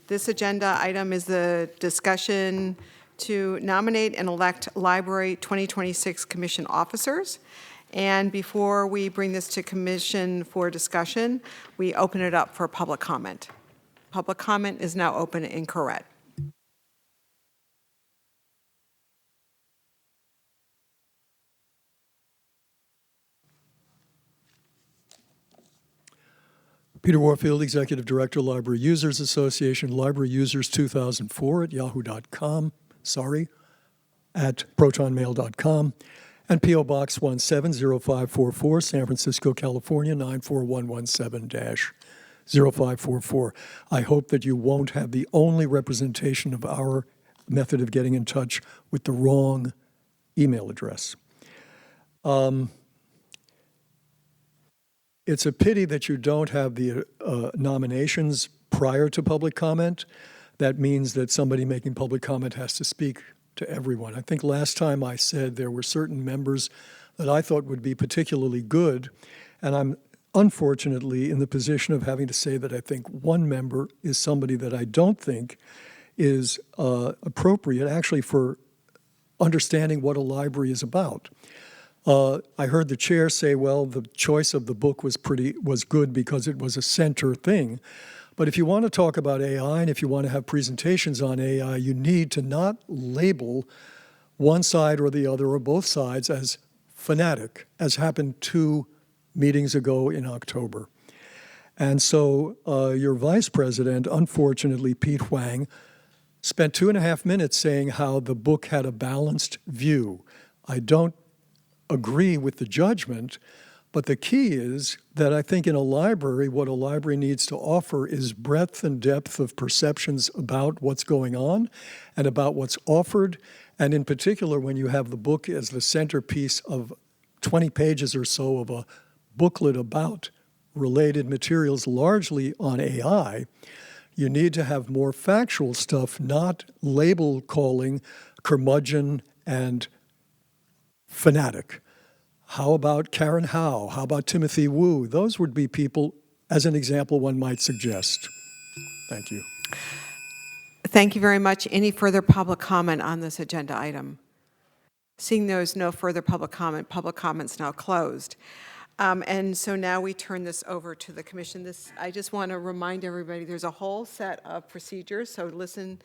This agenda item is the discussion to nominate and elect Library 2026 Commission officers. And before we bring this to commission for discussion, we open it up for public comment. Public comment is now open in Correct. Peter Warfield, Executive Director, Library Users Association, Library Users 2004 at yahoo.com, at protonmail.com, and P.O. Box 170544, San Francisco, California, 94117-0544. I hope that you won't have the only representation of our method of getting in touch with the wrong email address. It's a pity that you don't have the nominations prior to public comment. That means that somebody making public comment has to speak to everyone. I think last time I said there were certain members that I thought would be particularly good, and I'm unfortunately in the position of having to say that I think one member is somebody that I don't think is appropriate actually for understanding what a library is about. I heard the chair say, well, the choice of the book was good because it was a center thing. But if you want to talk about AI and if you want to have presentations on AI, you need to not label one side or the other or both sides as fanatic, as happened 2 meetings ago in October. And so your vice president, unfortunately, Pete Huang, spent 2.5 minutes saying how the book had a balanced view. I don't agree with the judgment, but the key is that I think in a library, what a library needs to offer is breadth and depth of perceptions about what's going on and about what's offered. And in particular, when you have the book as the centerpiece of 20 pages or so of a booklet about related materials, largely on AI, you need to have more factual stuff, not label calling curmudgeon and fanatic. How about Karen Howe? How about Timothy Wu? Those would be people, as an example, one might suggest. Thank you. Thank you very much. Any further public comment on this agenda item? Seeing there's no further public comment's now closed. And so now we turn this over to the commission. I just want to remind everybody there's a whole set of procedures, so listen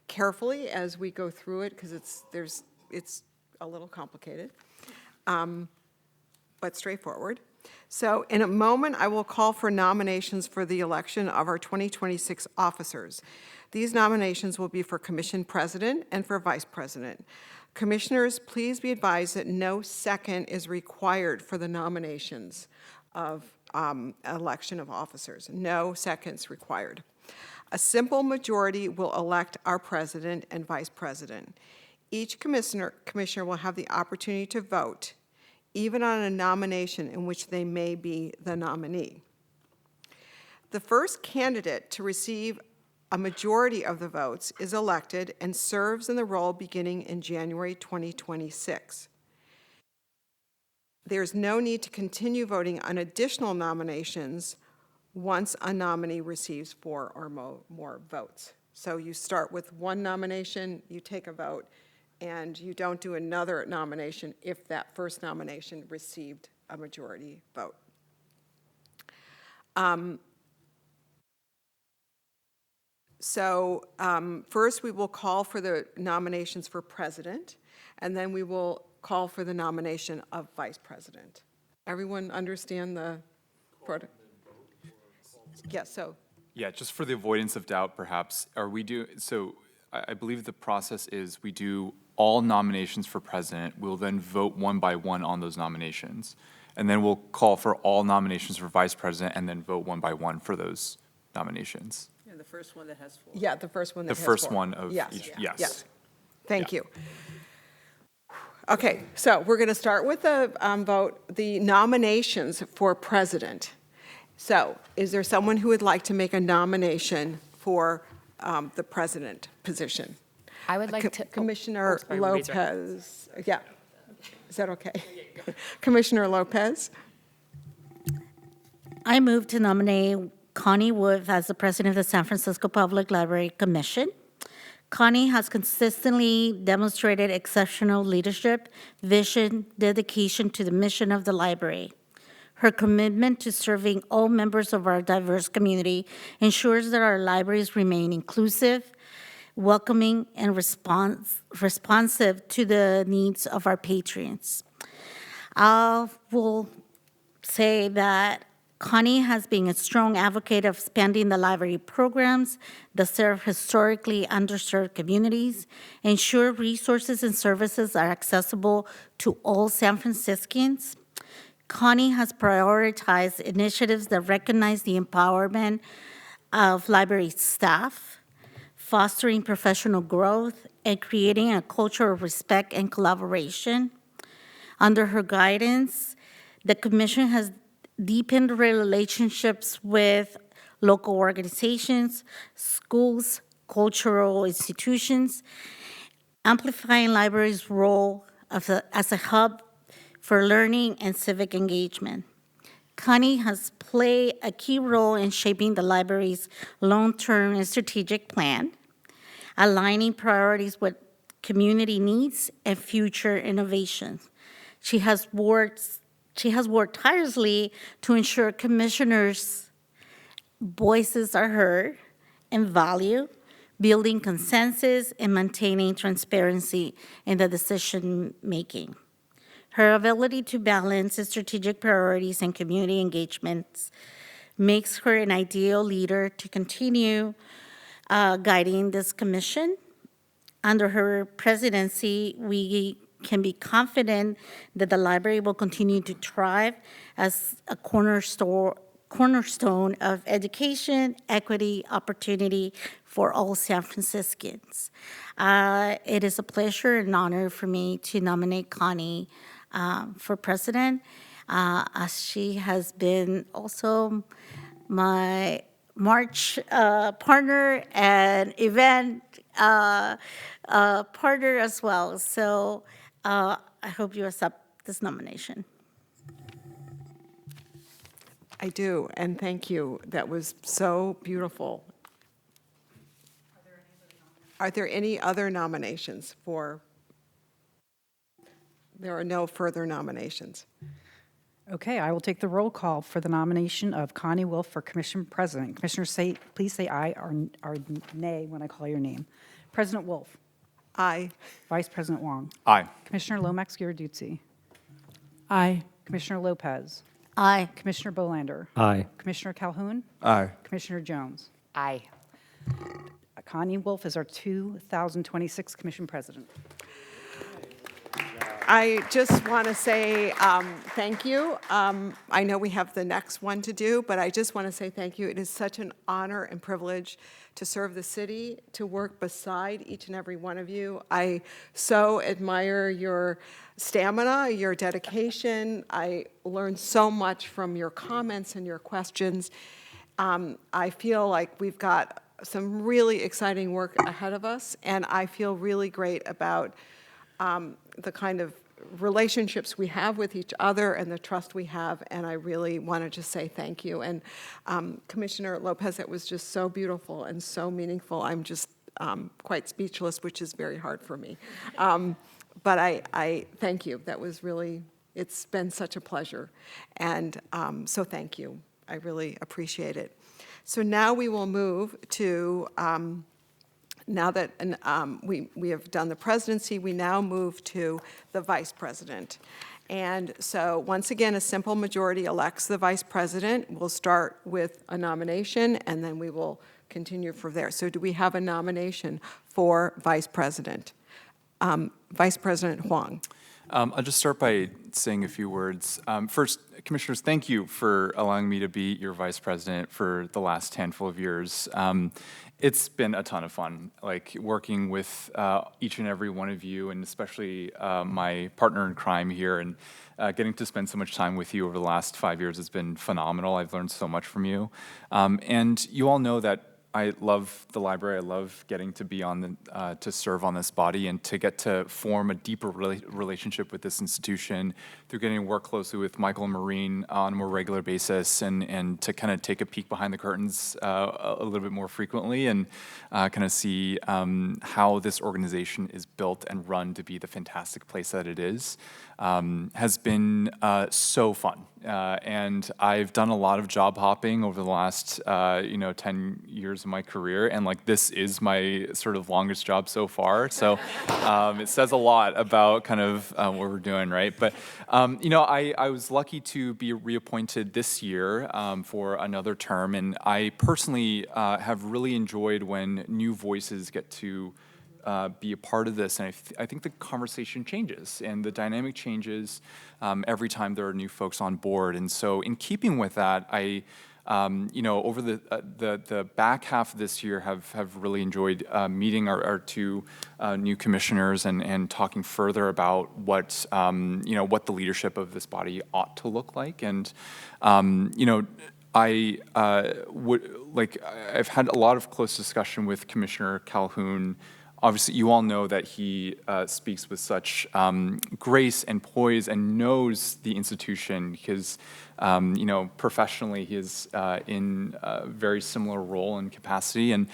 carefully as we go through it because it's a little complicated, but straightforward. So in a moment, I will call for nominations for the election of our 2026 officers. These nominations will be for commission president and for vice president. Commissioners, please be advised that no second is required for the nominations of election of officers. No seconds required. A simple majority will elect our president and vice president. Each commissioner will have the opportunity to vote, even on a nomination in which they may be the nominee. The first candidate to receive a majority of the votes is elected and serves in the role beginning in January 2026. There's no need to continue voting on additional nominations once a nominee receives 4 or more votes. So you start with one nomination, you take a vote, and you don't do another nomination if that first nomination received a majority vote. First, we will call for the nominations for president, and then we will call for the nomination of vice president. Everyone understand the protocol? Yes, so Yeah, just for the avoidance of doubt, perhaps, I believe the process is we do all nominations for president. We'll then vote one by one on those nominations. And then we'll call for all nominations for vice president and then vote one by one for those nominations. And the first one that has 4. yeah, the first one that The has first 4. one of Yes, each, yes. yes. Thank you. Okay, so we're going to start with the nominations for president. So is there someone who would like to make a nomination for the president position? I would like to. Commissioner sorry, raise your hand. Lopez. Yeah. Is that okay? Commissioner Lopez? I move to nominate Connie Wolf as the president of the San Francisco Public Library Commission. Connie has consistently demonstrated exceptional leadership, vision, dedication to the mission of the library. Her commitment to serving all members of our diverse community ensures that our libraries remain inclusive, welcoming, and responsive to the needs of our patrons. I will say that Connie has been a strong advocate of expanding the library programs that serve historically underserved communities, ensure resources and services are accessible to all San Franciscans. Connie has prioritized initiatives that recognize the empowerment of library staff, fostering professional growth, and creating a culture of respect and collaboration. Under her guidance, the Commission has deepened relationships with local organizations, schools, cultural institutions, amplifying libraries' role as a hub for learning and civic engagement. Connie has played a key role in shaping the library's long-term and strategic plan, aligning priorities with community needs and future innovations. She has worked tirelessly to ensure commissioners' voices are heard and valued, building consensus and maintaining transparency in the decision-making. Her ability to balance strategic priorities and community engagements makes her an ideal leader to continue guiding this commission. Under her presidency, we can be confident that the library will continue to thrive as a cornerstone of education, equity, opportunity for all San Franciscans. It is a pleasure and honor for me to nominate Connie for president, as she has been also my March partner and event partner as well. So I hope you accept this nomination. I do, and thank you. That was so beautiful. Are there any other nominations for? There are no further nominations. Okay, I will take the roll call for the nomination of Connie Wolf for Commission President. Commissioners, please say aye or nay when I call your name. President Wolf. Aye. Vice President Wong. Aye. Commissioner Lomax-Giorduzzi. Aye. Commissioner Lopez. Aye. Commissioner Bolander. Aye. Commissioner Calhoun. Aye. Commissioner Jones. Aye. Connie Wolf is our 2026 Commission President. I just want to say thank you. I know we have the next one to do, but I just want to say thank you. It is such an honor and privilege to serve the city, to work beside each and every one of you. I so admire your stamina, your dedication. I learned so much from your comments and your questions. I feel like we've got some really exciting work ahead of us, and I feel really great about the kind of relationships we have with each other and the trust we have, and I really wanted to say thank you. And Commissioner Lopez, it was just so beautiful and so meaningful. I'm just quite speechless, which is very hard for me. But I thank you. That was really, it's been such a pleasure. And so thank you. I really appreciate it. So now we will move to, now that we have done the presidency, we now move to the vice president. And so once again, a simple majority elects the vice president. We'll start with a nomination, and then we will continue from there. So do we have a nomination for vice president? Vice President Huang. I'll just start by saying a few words. First, Commissioners, thank you for allowing me to be your vice president for the last handful of years. It's been a ton of fun, like working with each and every one of you, and especially my partner in crime here, and getting to spend so much time with you over the last 5 years has been phenomenal. I've learned so much from you. And you all know that I love the library. I love getting to be on the, to serve on this body and to get to form a deeper relationship with this institution through getting to work closely with Michael and Maureen on a more regular basis, and to kind of take a peek behind the curtains a little bit more frequently, and kind of see how this organization is built and run to be the fantastic place that it is, has been so fun. And I've done a lot of job hopping over the last 10 years of my career, and like this is my sort of longest job so far. So it says a lot about kind of what we're doing, right? But I was lucky to be reappointed this year for another term, and I personally have really enjoyed when new voices get to be a part of this, and I think the conversation changes and the dynamic changes every time there are new folks on board. And so, in keeping with that, I, over the back half of this year, have really enjoyed meeting our two new commissioners and talking further about what what the leadership of this body ought to look like. And I I've had a lot of close discussion with Commissioner Calhoun. Obviously, you all know that he speaks with such grace and poise and knows the institution because, professionally he is in a very similar role and capacity, and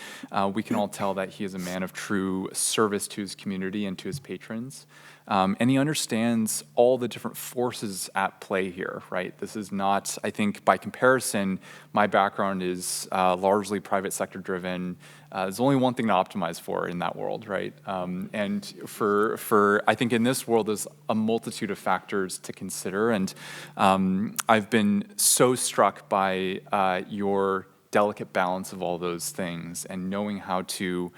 we can all tell that he is a man of true service to his community and to his patrons. And he understands all the different forces at play here, right? This is not, I think, by comparison, my background is largely private sector driven. There's only one thing to optimize for in that world, right? And for I think in this world, there's a multitude of factors to consider. And I've been so struck by your delicate balance of all those things and knowing how to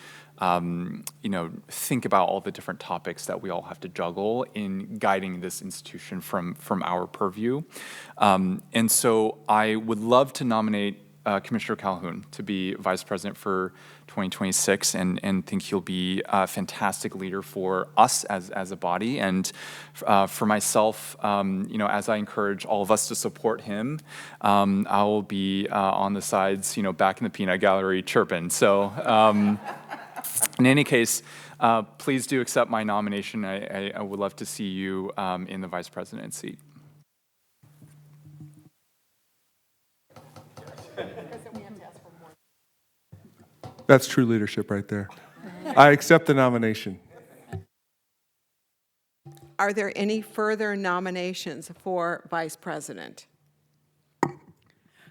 think about all the different topics that we all have to juggle in guiding this institution from our purview. And so I would love to nominate Commissioner Calhoun to be Vice President for 2026, and think he'll be a fantastic leader for us as a body. And for myself, as I encourage all of us to support him, I will be on the sides, back in the peanut gallery chirping. So in any case, please do accept my nomination. I would love to see you in the Vice President seat. That's true leadership right there. I accept the nomination. Are there any further nominations for vice president?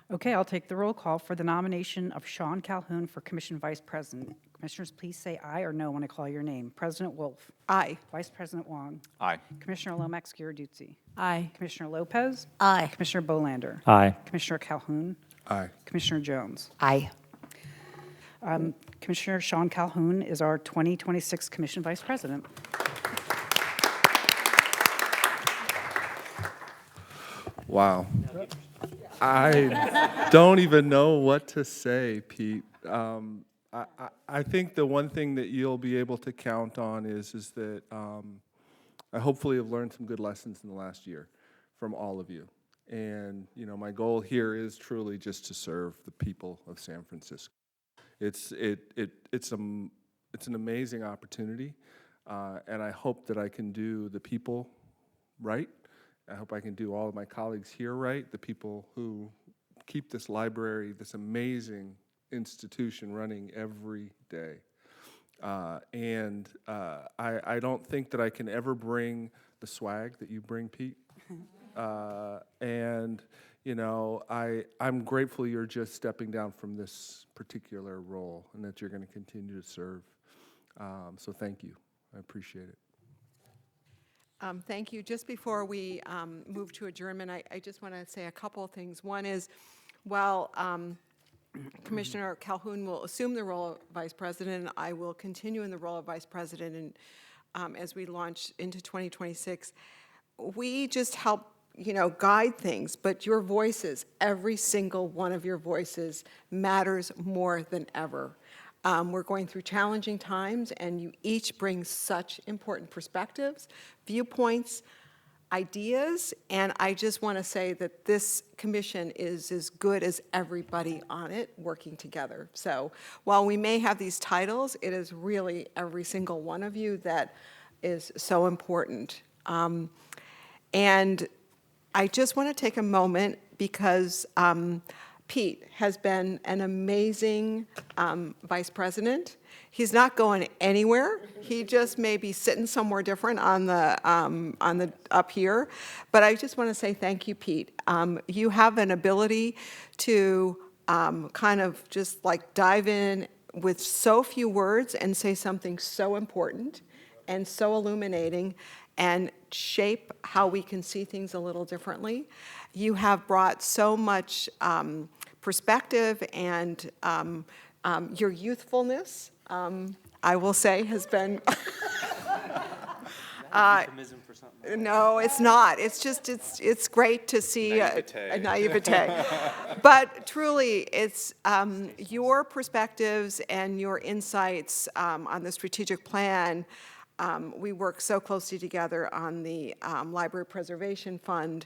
Okay, I'll take the roll call for the nomination of Sean Calhoun for Commission Vice President. Commissioners, please say aye or no when I call your name. President Wolf. Aye. Vice President Wong. Aye. Commissioner Lomax-Giarduzzi. Aye. Commissioner Lopez. Aye. Commissioner Bolander. Aye. Commissioner Calhoun. Aye. Commissioner Jones. Aye. Commissioner Sean Calhoun is our 2026 Commission Vice President. Wow. I don't even know what to say, Pete. I think the one thing that you'll be able to count on is that I hopefully have learned some good lessons in the last year from all of you. And, my goal here is truly just to serve the people of San Francisco. It's an amazing opportunity, and I hope that I can do the people right. I hope I can do all of my colleagues here right, the people who keep this library, this amazing institution running every day. I don't think that I can ever bring the swag that you bring, Pete. You know, I'm grateful you're just stepping down from this particular role and that you're going to continue to serve. So thank you. I appreciate it. Thank you. Just before we move to adjournment, I just want to say a couple of things. One is, while Commissioner Calhoun will assume the role of Vice President, I will continue in the role of Vice President, and as we launch into 2026, we just help, you know, guide things, but your voices, every single one of your voices matters more than ever. We're going through challenging times, and you each bring such important perspectives, viewpoints, ideas, and I just want to say that this commission is as good as everybody on it working together. So while we may have these titles, it is really every single one of you that is so important. And I just want to take a moment because Pete has been an amazing vice president. He's not going anywhere. He just may be sitting somewhere different on the up here. But I just want to say thank you, Pete. You have an ability to kind of just like dive in with so few words and say something so important and so illuminating and shape how we can see things a little differently. You have brought so much perspective, and your youthfulness, I will say, has been... No, it's not. It's just, it's great to see a naivete. But truly, it's your perspectives and your insights on the strategic plan. We work so closely together on the Library Preservation Fund.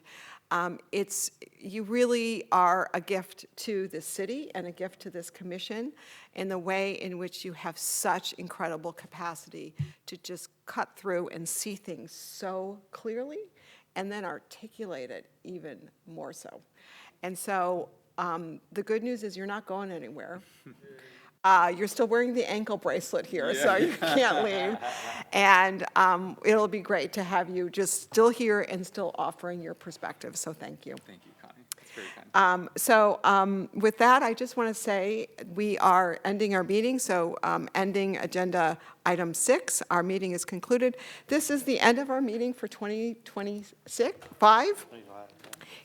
You really are a gift to the city and a gift to this commission in the way in which you have such incredible capacity to just cut through and see things so clearly and then articulate it even more so. And so the good news is you're not going anywhere. You're still wearing the ankle bracelet here, so you can't leave. And it'll be great to have you just still here and still offering your perspective, so thank you. Thank you, Connie. That's very kind. With that, I just want to say we are ending our meeting, so ending agenda item 6. Our meeting is concluded. This is the end of our meeting for 2025.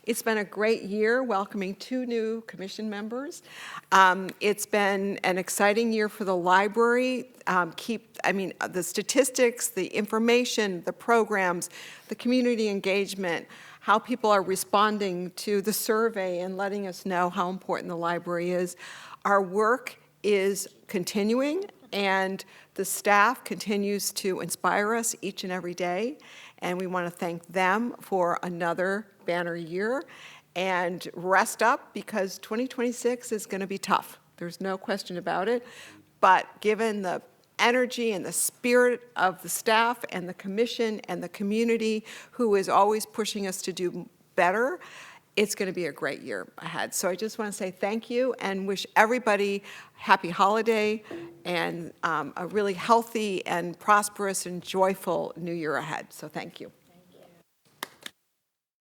It's been a great year welcoming 2 new commission members. It's been an exciting year for the library. The statistics, the information, the programs, the community engagement, how people are responding to the survey and letting us know how important the library is. Our work is continuing, and the staff continues to inspire us each and every day. And we want to thank them for another banner year, and rest up because 2026 is going to be tough. There's no question about it. But given the energy and the spirit of the staff and the commission and the community who is always pushing us to do better, it's going to be a great year ahead. So I just want to say thank you and wish everybody happy holiday and a really healthy and prosperous and joyful new year ahead. So thank you.